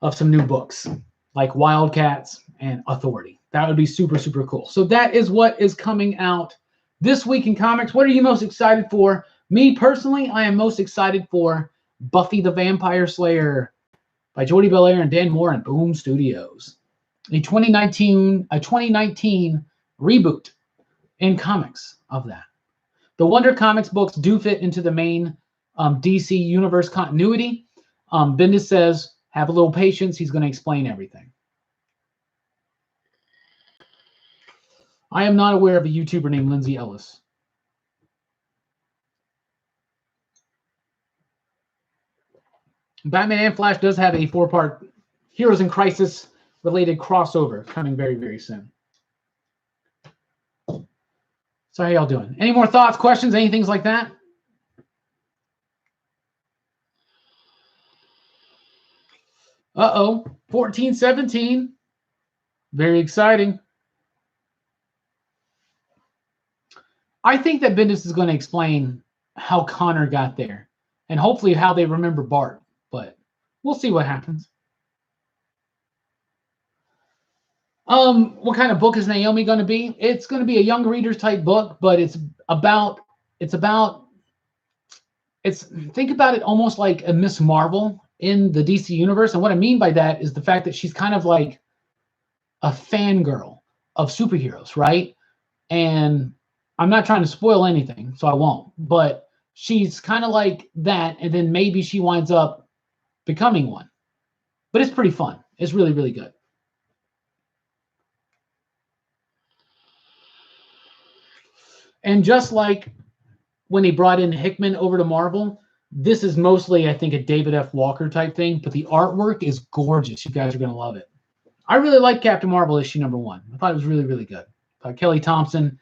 Speaker 1: of some new books like Wildcats and Authority. That would be super, super cool. So that is what is coming out this week in comics. What are you most excited for? Me personally, I am most excited for Buffy the Vampire Slayer by Jordi Belair and Dan Moore and Boom Studios. A 2019 reboot in comics of that. The Wonder Comics books do fit into the main DC universe continuity. Bendis says, have a little patience. He's going to explain everything. I am not aware of a YouTuber named Lindsay Ellis. Batman and Flash does have a 4-part Heroes in Crisis related crossover coming very, very soon. So how y'all doing? Any more thoughts, questions, anything like that? Uh-oh, 14-17. Very exciting. I think that Bendis is going to explain how Connor got there and hopefully how they remember Bart, but we'll see what happens. What kind of book is Naomi going to be? It's going to be a young readers type book, but think about it almost like a Miss Marvel in the DC universe. And what I mean by that is the fact that she's kind of like a fangirl of superheroes, right? And I'm not trying to spoil anything, so I won't, but she's kind of like that. And then maybe she winds up becoming one, but it's pretty fun. It's really, really good. And just like when he brought in Hickman over to Marvel, this is mostly, I think, a David F. Walker type thing, but the artwork is gorgeous. You guys are going to love it. I really like Captain Marvel issue #1. I thought it was really, really good. Kelly Thompson.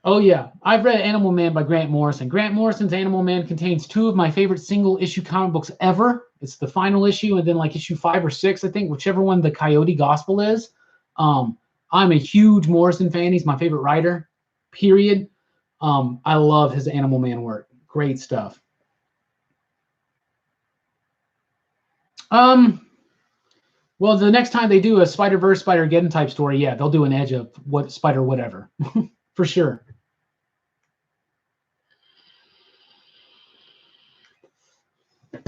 Speaker 1: Oh, yeah. I've read Animal Man by Grant Morrison. Grant Morrison's Animal Man contains 2 of my favorite single-issue comic books ever. It's the final issue and then like issue 5 or 6, I think, whichever one the Coyote Gospel is. I'm a huge Morrison fan. He's my favorite writer, period. I love his Animal Man work. Great stuff. Well, the next time they do a Spider-Verse, Spider-Geddon type story, yeah, they'll do an Edge of what Spider whatever. For sure.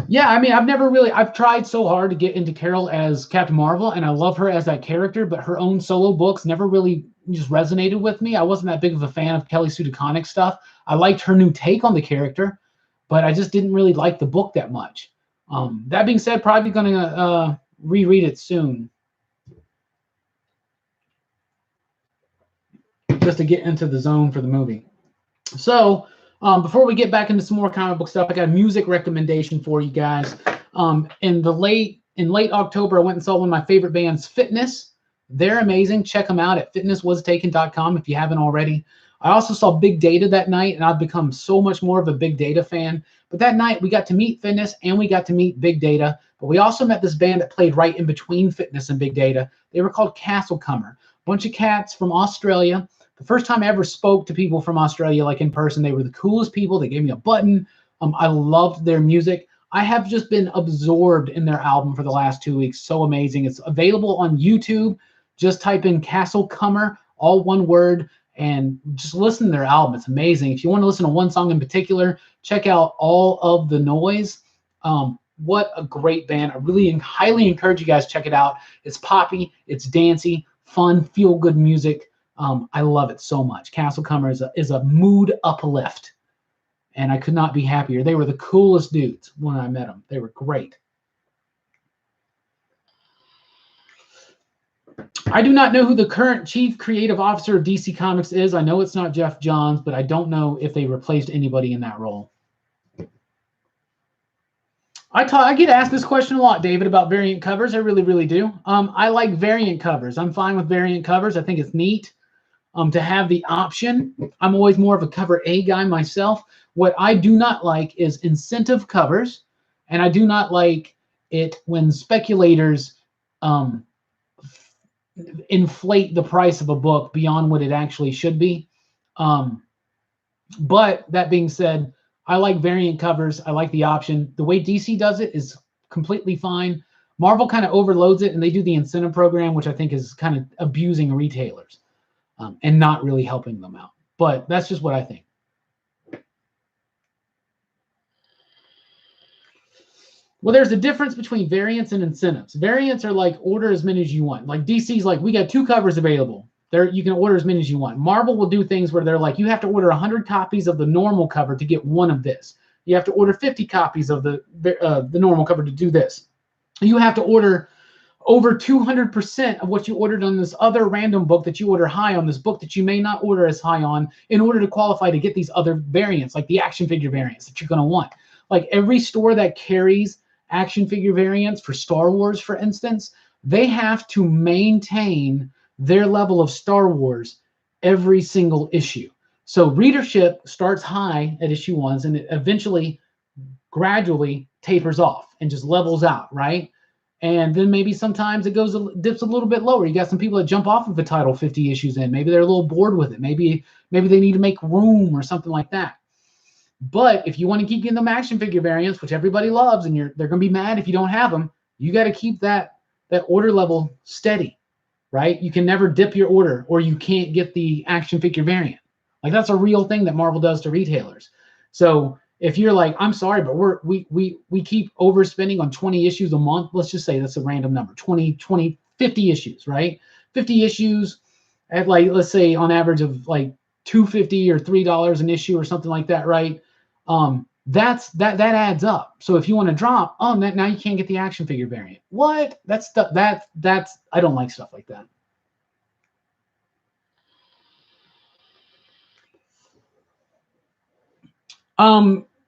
Speaker 1: Yeah, I mean, I've tried so hard to get into Carol as Captain Marvel, and I love her as that character, but her own solo books never really just resonated with me. I wasn't that big of a fan of Kelly Sue DeConnick's stuff. I liked her new take on the character, but I just didn't really like the book that much. That being said, probably going to reread it soon. Just to get into the zone for the movie. So, before we get back into some more comic book stuff, I got a music recommendation for you guys. In late October, I went and saw one of my favorite bands, Fitness. They're amazing. Check them out at fitnesswastaken.com if you haven't already. I also saw Big Data that night, and I've become so much more of a Big Data fan. But that night, we got to meet Fitness, and we got to meet Big Data. But we also met this band that played right in between Fitness and Big Data. They were called Castlecomer. A bunch of cats from Australia. The first time I ever spoke to people from Australia, like in person, they were the coolest people. They gave me a button. I loved their music. I have just been absorbed in their album for the last 2 weeks. So amazing. It's available on YouTube. Just type in Castlecomer, all one word, and just listen to their album. It's amazing. If you want to listen to one song in particular, check out All of the Noise. What a great band. I really highly encourage you guys to check it out. It's poppy, it's dancey, fun, feel-good music. I love it so much. Castlecomer is a mood uplift, and I could not be happier. They were the coolest dudes when I met them. They were great. I do not know who the current chief creative officer of DC Comics is. I know it's not Jeff Johns, but I don't know if they replaced anybody in that role. I get asked this question a lot, David, about variant covers. I really, really do. I like variant covers. I'm fine with variant covers. I think it's neat to have the option. I'm always more of a cover A guy myself. What I do not like is incentive covers, and I do not like it when speculators inflate the price of a book beyond what it actually should be. But that being said, I like variant covers. I like the option. The way DC does it is completely fine. Marvel kind of overloads it, and they do the incentive program, which I think is kind of abusing retailers and not really helping them out. But that's just what I think. Well, there's a difference between variants and incentives. Variants are like order as many as you want. Like DC's like, we got 2 covers available. There, you can order as many as you want. Marvel will do things where they're like, you have to order 100 copies of the normal cover to get one of this. You have to order 50 copies of the normal cover to do this. You have to order over 200% of what you ordered on this other random book that you order high on, this book that you may not order as high on, in order to qualify to get these other variants, like the action figure variants that you're going to want. Like every store that carries action figure variants for Star Wars, for instance, they have to maintain their level of Star Wars every single issue. So readership starts high at issue 1s and it eventually gradually tapers off and just levels out, right? And then maybe sometimes it dips a little bit lower. You got some people that jump off of a title 50 issues in. Maybe they're a little bored with it. Maybe they need to make room or something like that. But if you want to keep getting them action figure variants, which everybody loves, and they're going to be mad if you don't have them, you got to keep that order level steady, right? You can never dip your order, or you can't get the action figure variant. Like that's a real thing that Marvel does to retailers. So if you're like, I'm sorry, but we keep overspending on 20 issues a month. Let's just say that's a random number, 50 issues, right? 50 issues at like, let's say on average of like $2.50 or $3 an issue or something like that, right? That adds up. So if you want to drop on that, now you can't get the action figure variant. What? That's I don't like stuff like that.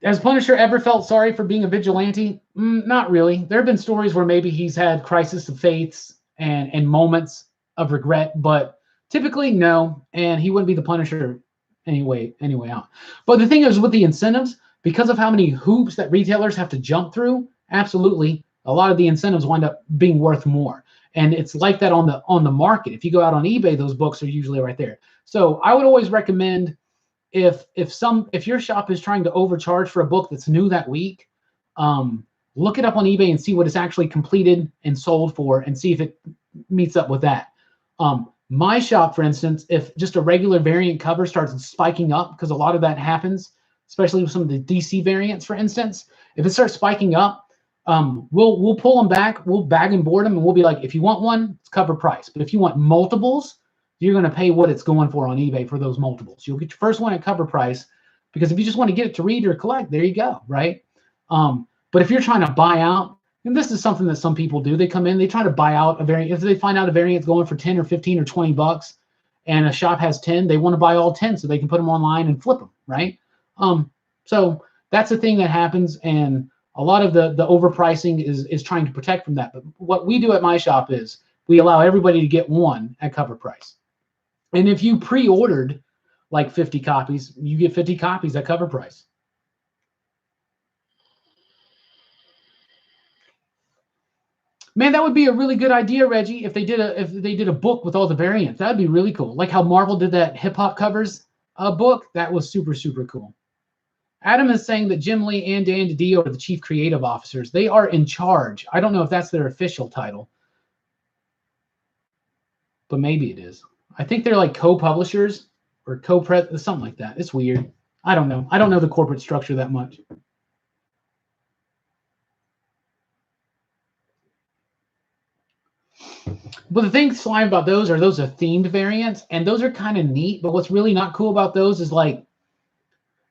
Speaker 1: Has Punisher ever felt sorry for being a vigilante? Not really. There have been stories where maybe he's had crisis of faiths and moments of regret, but typically no. And he wouldn't be the Punisher anyway out. But the thing is with the incentives, because of how many hoops that retailers have to jump through, absolutely, a lot of the incentives wind up being worth more. And it's like that on the market. If you go out on eBay, those books are usually right there. So I would always recommend, if your shop is trying to overcharge for a book that's new that week, look it up on eBay and see what it's actually completed and sold for, and see if it meets up with that. My shop, for instance, if just a regular variant cover starts spiking up, because a lot of that happens, especially with some of the DC variants, for instance, if it starts spiking up, we'll pull them back, we'll bag and board them, and we'll be like, if you want one, it's cover price. But if you want multiples, you're going to pay what it's going for on eBay for those multiples. You'll get your first one at cover price, because if you just want to get it to read or collect, there you go, right? But if you're trying to buy out, and this is something that some people do, they come in, they try to buy out a variant. If they find out a variant's going for 10 or 15 or 20 bucks, and a shop has 10, they want to buy all 10 so they can put them online and flip them, right? So that's the thing that happens, and a lot of the overpricing is trying to protect from that. But what we do at my shop is we allow everybody to get one at cover price. And if you pre-ordered like 50 copies, you get 50 copies at cover price. Man, that would be a really good idea, Reggie, if they did a book with all the variants. That'd be really cool. Like how Marvel did that hip hop covers book. That was super, super cool. Adam is saying that Jim Lee and Dan DiDio are the chief creative officers. They are in charge. I don't know if that's their official title, but maybe it is. I think they're like co-publishers or co-pres, something like that. It's weird. I don't know. I don't know the corporate structure that much. But the thing, Slime, about those are themed variants, and those are kind of neat. But what's really not cool about those is like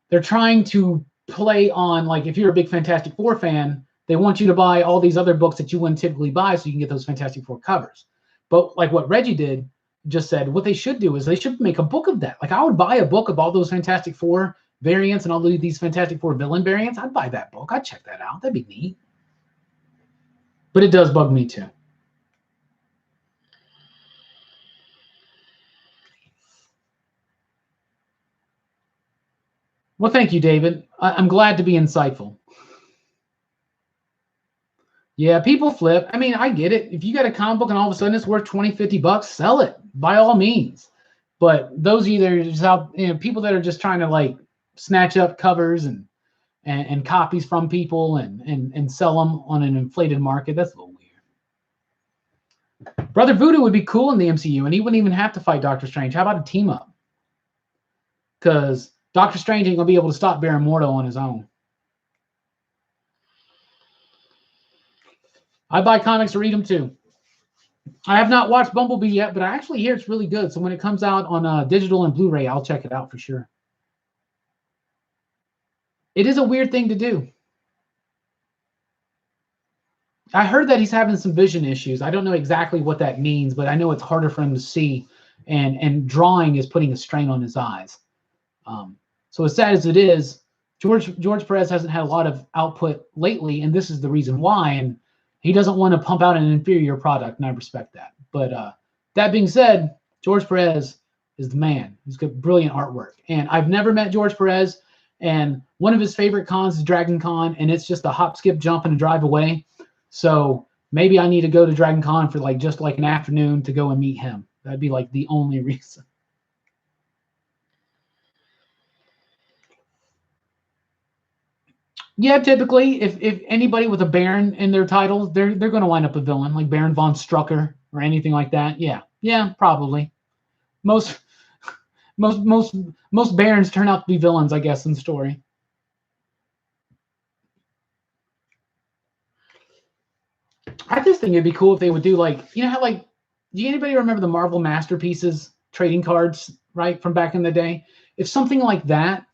Speaker 1: they're trying to play on, like, if you're a big Fantastic Four fan, they want you to buy all these other books that you wouldn't typically buy so you can get those Fantastic Four covers. But like what Reggie just said, what they should do is they should make a book of that. Like I would buy a book of all those Fantastic Four variants and all these Fantastic Four villain variants. I'd buy that book. I'd check that out. That'd be neat. But it does bug me too. Well, thank you, David. I'm glad to be insightful. Yeah, people flip. I mean, I get it. If you got a comic book and all of a sudden it's worth 20, 50 bucks, sell it by all means. But those either just out, people that are just trying to like snatch up covers and copies from people and sell them on an inflated market, that's a little weird. Brother Voodoo would be cool in the MCU, and he wouldn't even have to fight Doctor Strange. How about a team up? Because Doctor Strange ain't gonna be able to stop Baron Mordo on his own. I buy comics to read them too. I have not watched Bumblebee yet, but I actually hear it's really good. So when it comes out on digital and Blu-ray, I'll check it out for sure. It is a weird thing to do. I heard that he's having some vision issues. I don't know exactly what that means, but I know it's harder for him to see, and drawing is putting a strain on his eyes. So as sad as it is, George Perez hasn't had a lot of output lately, and this is the reason why. And he doesn't want to pump out an inferior product, and I respect that. But that being said, George Perez is the man. He's got brilliant artwork, and I've never met George Perez. And one of his favorite cons is Dragon Con, and it's just a hop, skip, jump, and a drive away. So maybe I need to go to Dragon Con for just like an afternoon to go and meet him. That'd be like the only reason. Yeah, typically, if anybody with a Baron in their titles, they're going to wind up a villain, like Baron von Strucker or anything like that. Yeah, probably. Most Barons turn out to be villains, I guess, in the story. I just think it'd be cool if they would do how do anybody remember the Marvel Masterpieces trading cards, right, from back in the day? If something like that,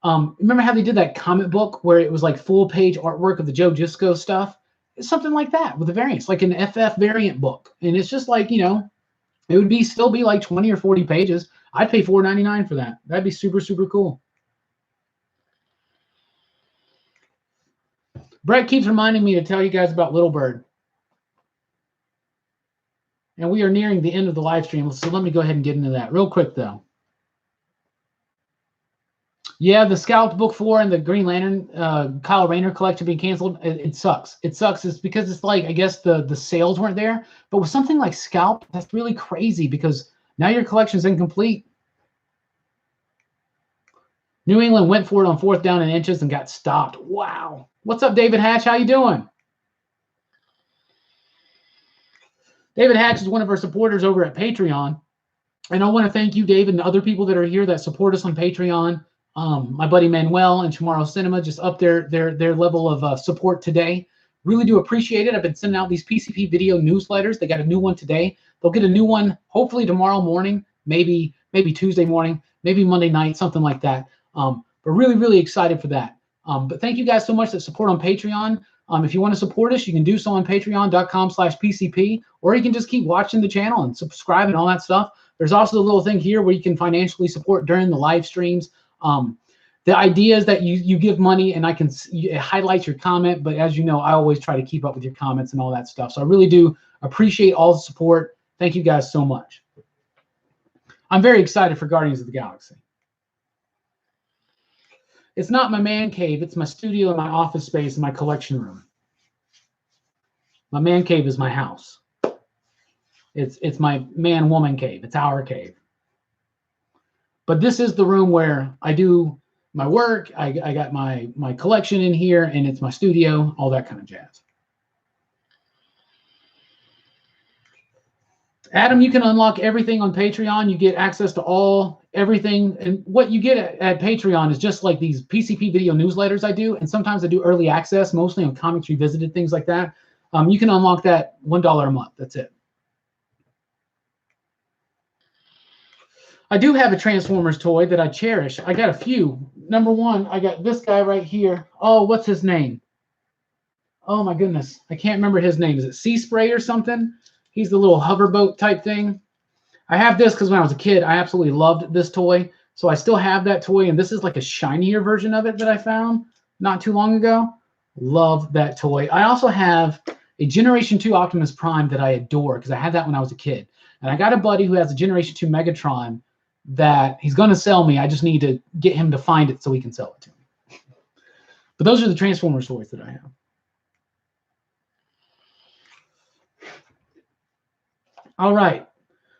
Speaker 1: remember how they did that comic book where it was like full page artwork of the Joe Gisco stuff? It's something like that with the variants, like an FF variant book. And it's just like, it would still be like 20 or 40 pages. I'd pay $4.99 for that. That'd be super, super cool. Brett keeps reminding me to tell you guys about Little Bird. And we are nearing the end of the live stream, so let me go ahead and get into that real quick, though. Yeah, the Scalped Book 4 and the Green Lantern Kyle Rayner collection being canceled, it sucks. It sucks. It's because it's like, I guess the sales weren't there. But with something like Scalped, that's really crazy because now your collection's incomplete. New England went for it on 4th down and inches and got stopped. Wow. What's up, David Hatch? How you doing? David Hatch is one of our supporters over at Patreon. And I want to thank you, David, and other people that are here that support us on Patreon. My buddy Manuel and Tomorrow Cinema just upped their level of support today. Really do appreciate it. I've been sending out these PCP video newsletters. They got a new one today. They'll get a new one hopefully tomorrow morning, maybe Tuesday morning, maybe Monday night, something like that. But really, really excited for that. But thank you guys so much that support on Patreon. If you want to support us, you can do so on patreon.com/PCP, or you can just keep watching the channel and subscribe and all that stuff. There's also the little thing here where you can financially support during the live streams. The idea is that you give money and it highlights your comment, but as you know, I always try to keep up with your comments and all that stuff. So I really do appreciate all the support. Thank you guys so much. I'm very excited for Guardians of the Galaxy. It's not my man cave. It's my studio and my office space and my collection room. My man cave is my house. It's my man-woman cave. It's our cave. But this is the room where I do my work. I got my collection in here, and it's my studio, all that kind of jazz. Adam, you can unlock everything on Patreon. You get access to everything. And what you get at Patreon is just like these PCP video newsletters I do. And sometimes I do early access, mostly on Comics Revisited, things like that. You can unlock that $1 a month. That's it. I do have a Transformers toy that I cherish. I got a few. Number one, I got this guy right here. Oh, what's his name? Oh, my goodness. I can't remember his name. Is it Sea Spray or something? He's the little hoverboat type thing. I have this because when I was a kid, I absolutely loved this toy. So I still have that toy, and this is like a shinier version of it that I found not too long ago. Love that toy. I also have a Generation 2 Optimus Prime that I adore because I had that when I was a kid. And I got a buddy who has a Generation 2 Megatron that he's going to sell me. I just need to get him to find it so he can sell it to me. But those are the Transformers toys that I have. All right.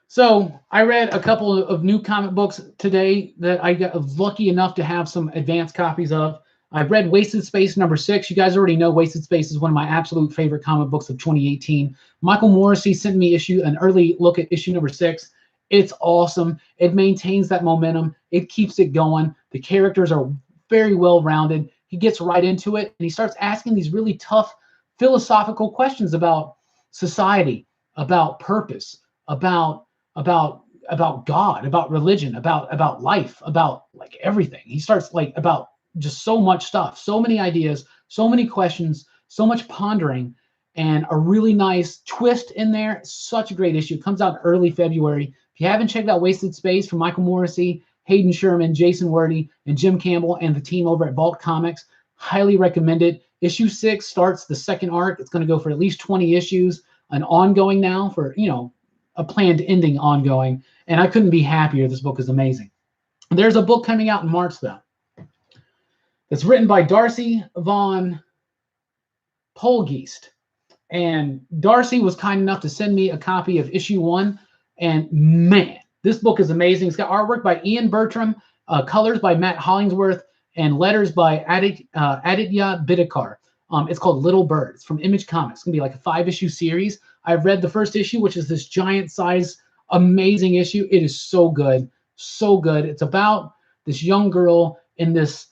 Speaker 1: So I read a couple of new comic books today that I was lucky enough to have some advanced copies of. I read Wasted Space #6. You guys already know Wasted Space is one of my absolute favorite comic books of 2018. Michael Morrissey sent me an early look at issue #6. It's awesome. It maintains that momentum. It keeps it going. The characters are very well rounded. He gets right into it, and he starts asking these really tough philosophical questions about society, about purpose, about God, about religion, about life, about like everything. He starts like about just so much stuff, so many ideas, so many questions, so much pondering, and a really nice twist in there. Such a great issue. It comes out early February. If you haven't checked out Wasted Space from Michael Morrissey, Hayden Sherman, Jason Wordy, and Jim Campbell and the team over at Vault Comics, highly recommend it. Issue 6 starts the second arc. It's going to go for at least 20 issues, an ongoing now for, you know, a planned ending ongoing. And I couldn't be happier. This book is amazing. There's a book coming out in March, though. It's written by Darcy von Polgeest. And Darcy was kind enough to send me a copy of issue 1. And man, this book is amazing. It's got artwork by Ian Bertram, colors by Matt Hollingsworth, and letters by Aditya Bidikar. It's called Little Bird. It's from Image Comics. It's going to be like a 5-issue series. I've read the first issue, which is this giant size, amazing issue. It is so good. So good. It's about this young girl in this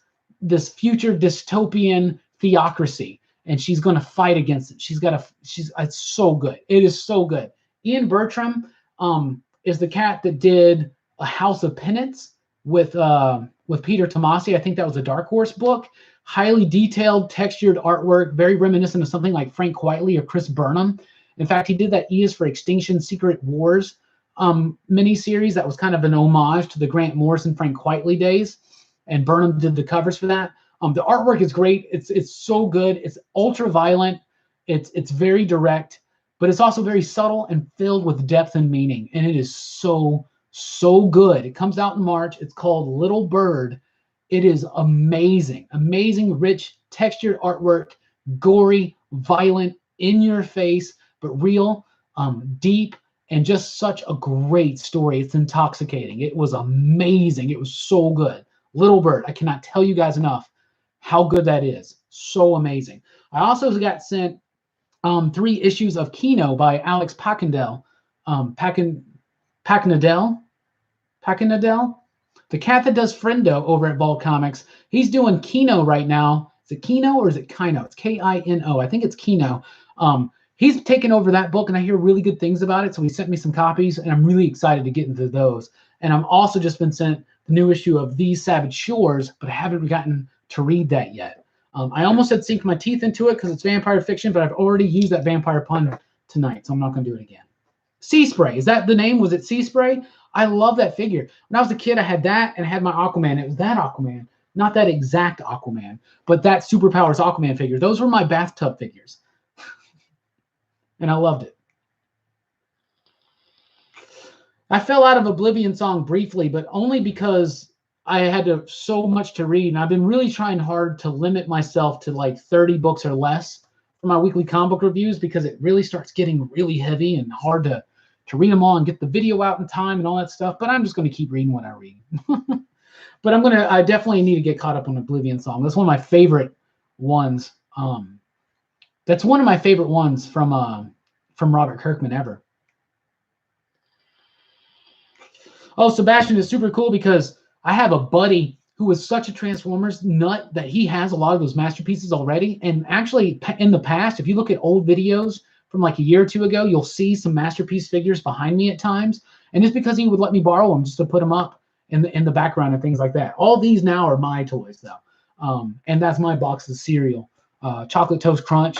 Speaker 1: future dystopian theocracy, and she's going to fight against it. It's so good. It is so good. Ian Bertram is the cat that did A House of Penance with Peter Tomasi. I think that was a Dark Horse book. Highly detailed, textured artwork, very reminiscent of something like Frank Quitely or Chris Burnham. In fact, he did that E is for Extinction Secret Wars miniseries that was kind of an homage to the Grant Morrison, Frank Quitely days, and Burnham did the covers for that. The artwork is great. It's so good. It's ultra violent. It's very direct, but it's also very subtle and filled with depth and meaning. And it is so good. It comes out in March. It's called Little Bird. It is amazing, amazing, rich, textured artwork, gory, violent, in your face, but real, deep, and just such a great story. It's intoxicating. It was amazing. It was so good. Little Bird. I cannot tell you guys enough how good that is. So amazing. I also got sent 3 issues of Kino by Alex Pakandel. Pakandel? The cat that does Friendo over at Vault Comics. He's doing Kino right now. Is it Kino or is it Kino? It's Kino. I think it's Kino. He's taken over that book, and I hear really good things about it. So he sent me some copies, and I'm really excited to get into those. And I'm also just been sent the new issue of These Savage Shores, but I haven't gotten to read that yet. I almost had sink my teeth into it because it's vampire fiction, but I've already used that vampire pun tonight, so I'm not going to do it again. Sea Spray. Is that the name? Was it Sea Spray? I love that figure. When I was a kid, I had that and I had my Aquaman. It was that Aquaman, not that exact Aquaman, but that Superpowers Aquaman figure. Those were my bathtub figures. And I loved it. I fell out of Oblivion Song briefly, but only because I had so much to read. And I've been really trying hard to limit myself to like 30 books or less for my weekly comic book reviews, because it really starts getting really heavy and hard to read them all and get the video out in time and all that stuff. But I'm just going to keep reading what I read. But I definitely need to get caught up on Oblivion Song. That's one of my favorite ones. That's one of my favorite ones from Robert Kirkman ever. Oh, Sebastian is super cool because I have a buddy who was such a Transformers nut that he has a lot of those masterpieces already. And actually, in the past, if you look at old videos from like a year or 2 ago, you'll see some masterpiece figures behind me at times. And it's because he would let me borrow them just to put them up in the background and things like that. All these now are my toys, though. And that's my box of cereal. Chocolate Toast Crunch.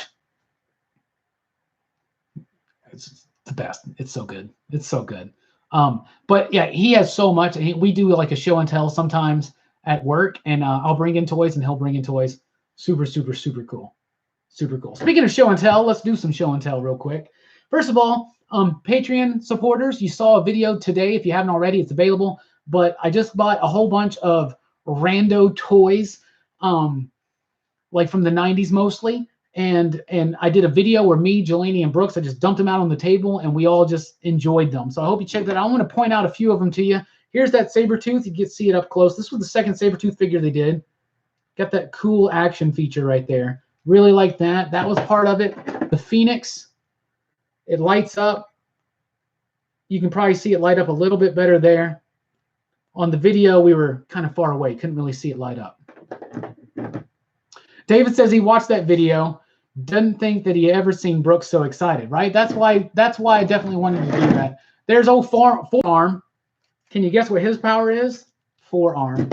Speaker 1: It's the best. It's so good. It's so good. But yeah, he has so much. We do like a show and tell sometimes at work, and I'll bring in toys and he'll bring in toys. Super, super, super cool. Super cool. Speaking of show and tell, let's do some show and tell real quick. First of all, Patreon supporters, you saw a video today. If you haven't already, it's available. But I just bought a whole bunch of rando toys, like from the 90s mostly. And I did a video where me, Jelani, and Brooks, I just dumped them out on the table, and we all just enjoyed them. So I hope you check that out. I want to point out a few of them to you. Here's that Sabretooth. You can see it up close. This was the second Sabretooth figure they did. Got that cool action feature right there. Really like that. That was part of it. The Phoenix, it lights up. You can probably see it light up a little bit better there. On the video, we were kind of far away. Couldn't really see it light up. David says he watched that video. Didn't think that he ever seen Brooks so excited, right? That's why I definitely wanted to do that. There's old Forearm. Can you guess what his power is? Forearm.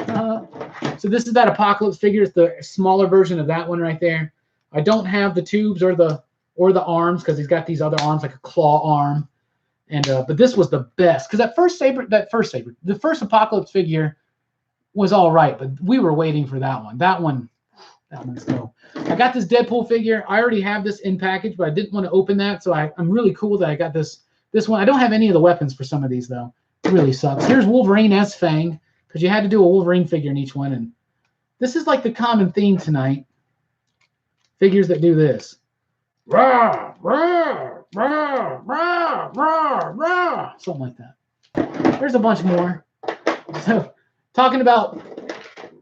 Speaker 1: So this is that Apocalypse figure. It's the smaller version of that one right there. I don't have the tubes or the arms because he's got these other arms like a claw arm. And but this was the best because the first Apocalypse figure was all right, but we were waiting for that one. That one's dope. I got this Deadpool figure. I already have this in package, but I didn't want to open that, so I'm really cool that I got this one. I don't have any of the weapons for some of these though. It really sucks. Here's Wolverine as Fang because you had to do a Wolverine figure in each one, and this is like the common theme tonight. Figures that do this. Rah, rah, rah, rah, rah, rah. Something like that. There's a bunch more. So, talking about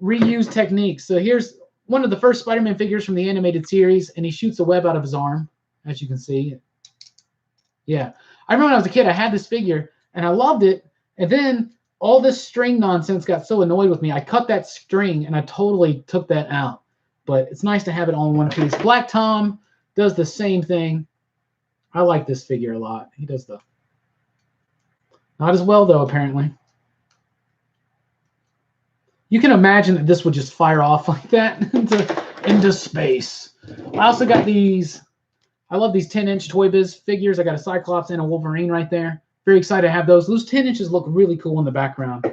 Speaker 1: reused techniques. So here's one of the first Spider-Man figures from the animated series, and he shoots a web out of his arm, as you can see. Yeah. I remember when I was a kid, I had this figure, and I loved it, and then all this string nonsense got so annoyed with me, I cut that string, and I totally took that out. But it's nice to have it all in one piece. Black Tom does the same thing. I like this figure a lot. He does the... Not as well, though, apparently. You can imagine that this would just fire off like that into space. I also got these... I love these 10-inch Toy Biz figures. I got a Cyclops and a Wolverine right there. Very excited to have those. Those 10 inches look really cool in the background.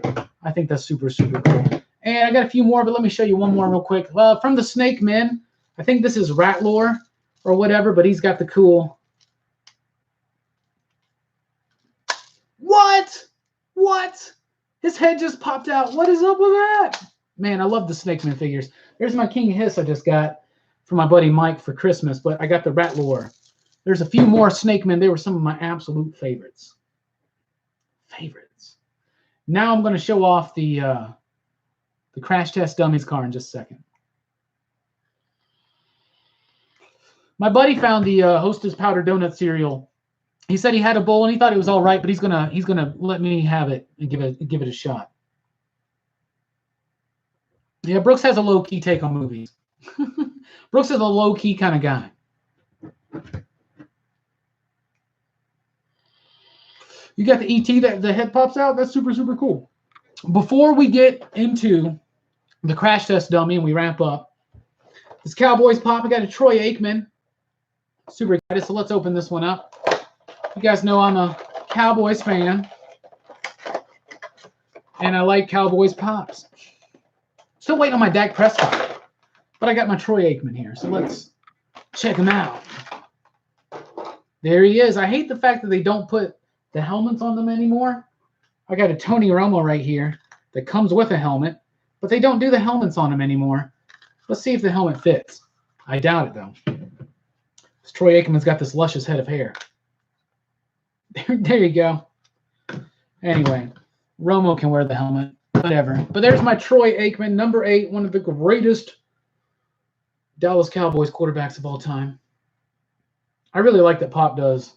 Speaker 1: I think that's super, super cool. And I got a few more, but let me show you one more real quick. From the Snake Men, I think this is Ratlore or whatever, but he's got the cool... What? What? His head just popped out. What is up with that? Man, I love the Snake Men figures. There's my King Hiss I just got for my buddy Mike for Christmas, but I got the Ratlore. There's a few more Snake Men. They were some of my absolute favorites. Now I'm going to show off the Crash Test Dummies car in just a second. My buddy found the Hostess Powder Donut cereal. He said he had a bowl and he thought it was all right, but he's gonna let me have it and give it a shot. Yeah, Brooks has a low-key take on movies. Brooks is a low-key kind of guy. You got the ET that the head pops out. That's super, super cool. Before we get into the Crash Test dummy and we wrap up, this Cowboys pop. I got a Troy Aikman. Super excited. So let's open this one up. You guys know I'm a Cowboys fan, and I like Cowboys pops. Still waiting on my Dak Prescott, but I got my Troy Aikman here, so let's check him out. There he is. I hate the fact that they don't put the helmets on them anymore. I got a Tony Romo right here that comes with a helmet, but they don't do the helmets on him anymore. Let's see if the helmet fits. I doubt it, though. This Troy Aikman's got this luscious head of hair. There you go. Anyway, Romo can wear the helmet. Whatever. But there's my Troy Aikman, number 8, one of the greatest Dallas Cowboys quarterbacks of all time. I really like that Pop does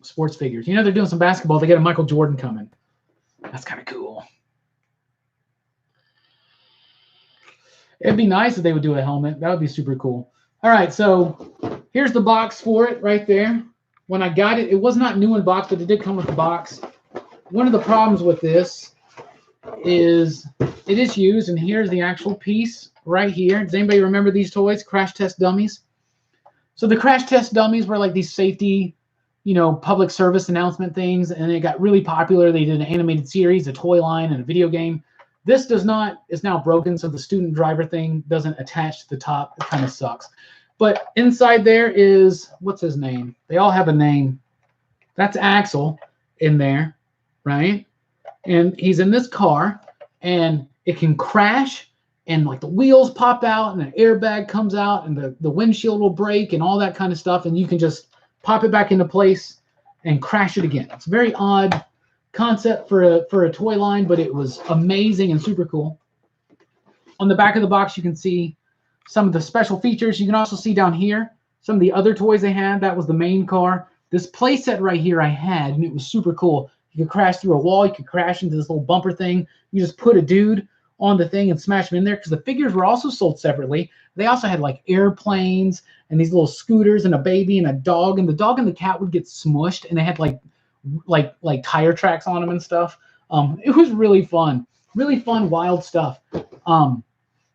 Speaker 1: sports figures. You know, they're doing some basketball. They got a Michael Jordan coming. That's kind of cool. It'd be nice if they would do a helmet. That would be super cool. All right, so here's the box for it right there. When I got it, it was not new in box, but it did come with the box. One of the problems with this is it is used, and here's the actual piece right here. Does anybody remember these toys, Crash Test Dummies? So the Crash Test Dummies were like these safety, public service announcement things, and it got really popular. They did an animated series, a toy line, and a video game. This does not, is now broken, so the student driver thing doesn't attach to the top. It kind of sucks. But inside there is, what's his name? They all have a name. That's Axel in there, right? And he's in this car, and it can crash, and like the wheels pop out, and an airbag comes out, and the windshield will break, and all that kind of stuff, and you can just pop it back into place and crash it again. It's a very odd concept for a toy line, but it was amazing and super cool. On the back of the box, you can see some of the special features. You can also see down here some of the other toys they had. That was the main car. This playset right here I had, and it was super cool. You could crash through a wall. You could crash into this little bumper thing. You just put a dude on the thing and smash them in there, because the figures were also sold separately. They also had like airplanes and these little scooters and a baby and a dog, and the dog and the cat would get smushed, and they had like tire tracks on them and stuff. It was really fun, wild stuff.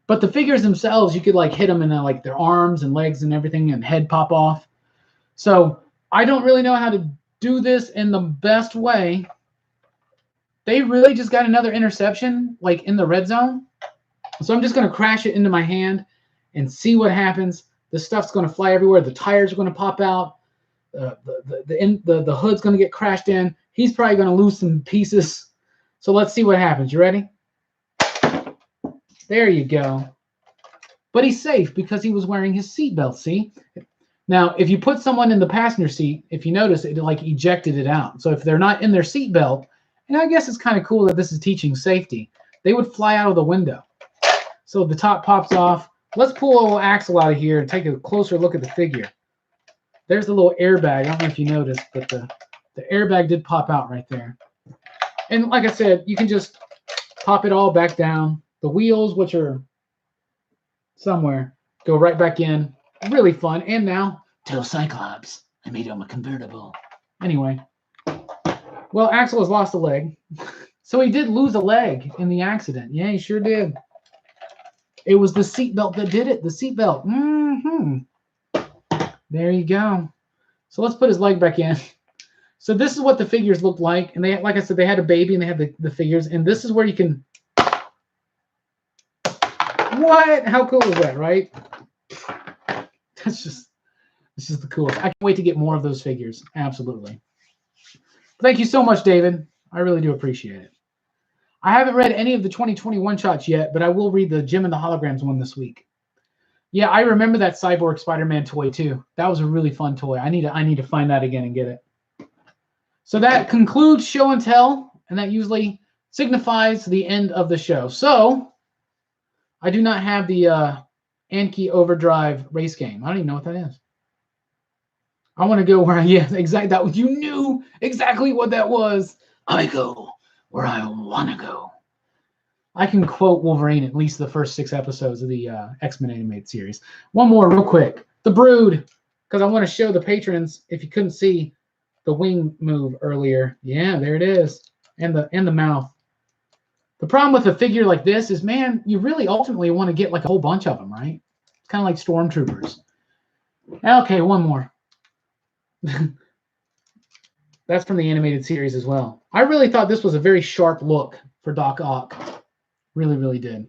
Speaker 1: But the figures themselves, you could like hit them in like their arms and legs and everything, and head pop off. So I don't really know how to do this in the best way. They really just got another interception, like in the red zone. So I'm just going to crash it into my hand and see what happens. The stuff's going to fly everywhere. The tires are going to pop out. The hood's going to get crashed in. He's probably going to lose some pieces. So let's see what happens. You ready? There you go. But he's safe because he was wearing his seatbelt, see? Now, if you put someone in the passenger seat, if you notice, it like ejected it out. So if they're not in their seatbelt, and I guess it's kind of cool that this is teaching safety, they would fly out of the window. So the top pops off. Let's pull a little Axel out of here and take a closer look at the figure. There's the little airbag. I don't know if you noticed, but the airbag did pop out right there. And like I said, you can just pop it all back down. The wheels, which are somewhere, go right back in. Really fun. And now, tell Cyclops I made him a convertible. Anyway. Well, Axel has lost a leg. So he did lose a leg in the accident. Yeah, he sure did. It was the seatbelt that did it. The seatbelt. There you go. So let's put his leg back in. So this is what the figures looked like. And they, like I said, they had a baby and they had the figures. And this is where you can... What? How cool is that, right? That's just... This is the coolest. I can't wait to get more of those figures. Absolutely. Thank you so much, David. I really do appreciate it. I haven't read any of the 2021 shots yet, but I will read the Jim and the Holograms one this week. Yeah, I remember that Cyborg Spider-Man toy too. That was a really fun toy. I need to find that again and get it. So that concludes show and tell, and that usually signifies the end of the show. So I do not have the Anki Overdrive race game. I don't even know what that is. I want to go where exactly that. You knew exactly what that was. I go where I want to go. I can quote Wolverine at least the first 6 episodes of the X-Men animated series. One more real quick. The Brood, because I want to show the patrons, if you couldn't see the wing move earlier. Yeah, there it is. And the mouth. The problem with a figure like this is, man, you really ultimately want to get like a whole bunch of them, right? It's kind of like Stormtroopers. Okay, one more. That's from the animated series as well. I really thought this was a very sharp look for Doc Ock. Really, really did.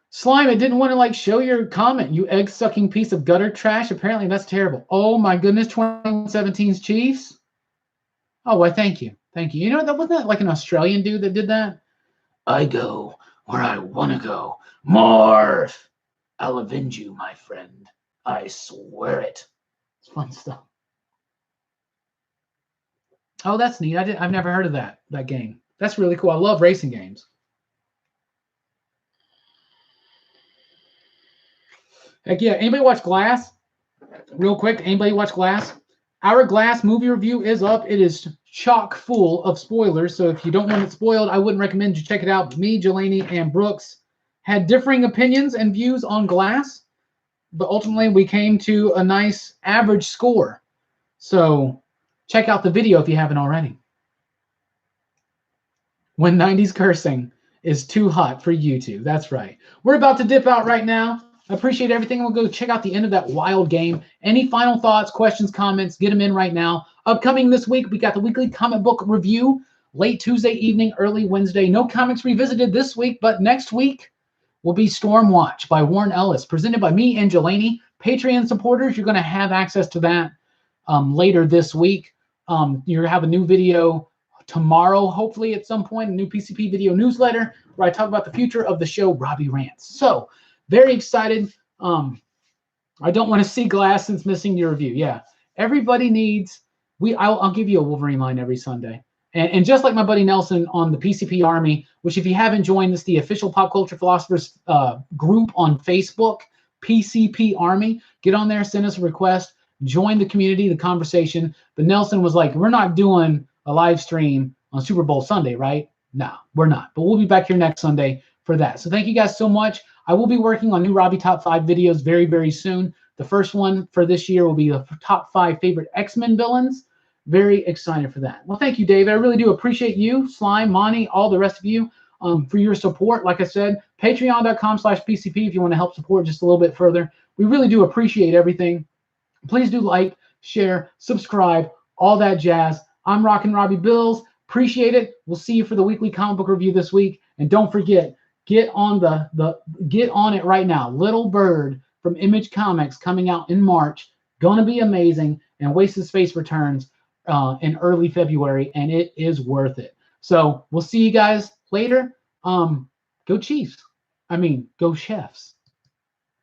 Speaker 1: Slime, I didn't want to like show your comment, you egg-sucking piece of gutter trash. Apparently that's terrible. Oh my goodness, 2017's Chiefs. Oh, well, thank you. Thank you. You know, that wasn't that like an Australian dude that did that? I go where I want to go. Morph! I'll avenge you, my friend. I swear it. It's fun stuff. Oh, that's neat. I've never heard of that game. That's really cool. I love racing games. Heck yeah. Anybody watch Glass? Real quick, anybody watch Glass? Our Glass movie review is up. It is chock full of spoilers. So if you don't want it spoiled, I wouldn't recommend you check it out. Me, Jelani, and Brooks had differing opinions and views on Glass, but ultimately we came to a nice average score. So check out the video if you haven't already. When 90s cursing is too hot for YouTube. That's right. We're about to dip out right now. I appreciate everything. We'll go check out the end of that wild game. Any final thoughts, questions, comments, get them in right now. Upcoming this week, we got the weekly comic book review, late Tuesday evening, early Wednesday. No comics revisited this week, but next week will be Stormwatch by Warren Ellis, presented by me and Jelani. Patreon supporters, you're going to have access to that later this week. You're going to have a new video tomorrow, hopefully at some point, a new PCP video newsletter where I talk about the future of the show, Robbie Rants. So, very excited. I don't want to see Glass since missing your review. Yeah, everybody needs, I'll give you a Wolverine line every Sunday. And just like my buddy Nelson on the PCP Army, which if you haven't joined, it's the official Pop Culture Philosophers group on Facebook, PCP Army. Get on there, send us a request, join the community, the conversation. But Nelson was like, we're not doing a live stream on Super Bowl Sunday, right? No, we're not. But we'll be back here next Sunday for that. So thank you guys so much. I will be working on new Robbie Top 5 videos very, very soon. The first one for this year will be the top 5 favorite X-Men villains. Very excited for that. Well, thank you, Dave. I really do appreciate you, Slime, Monty, all the rest of you for your support. Like I said, patreon.com/PCP if you want to help support just a little bit further. We really do appreciate everything. Please do like, share, subscribe, all that jazz. I'm Rockin Robbie Bills. Appreciate it. We'll see you for the weekly comic book review this week. And don't forget, get on get on it right now. Little Bird from Image Comics coming out in March. Gonna be amazing. And Wasted Space returns in early February, and it is worth it. So we'll see you guys later. Go Chiefs. I mean, go Chefs.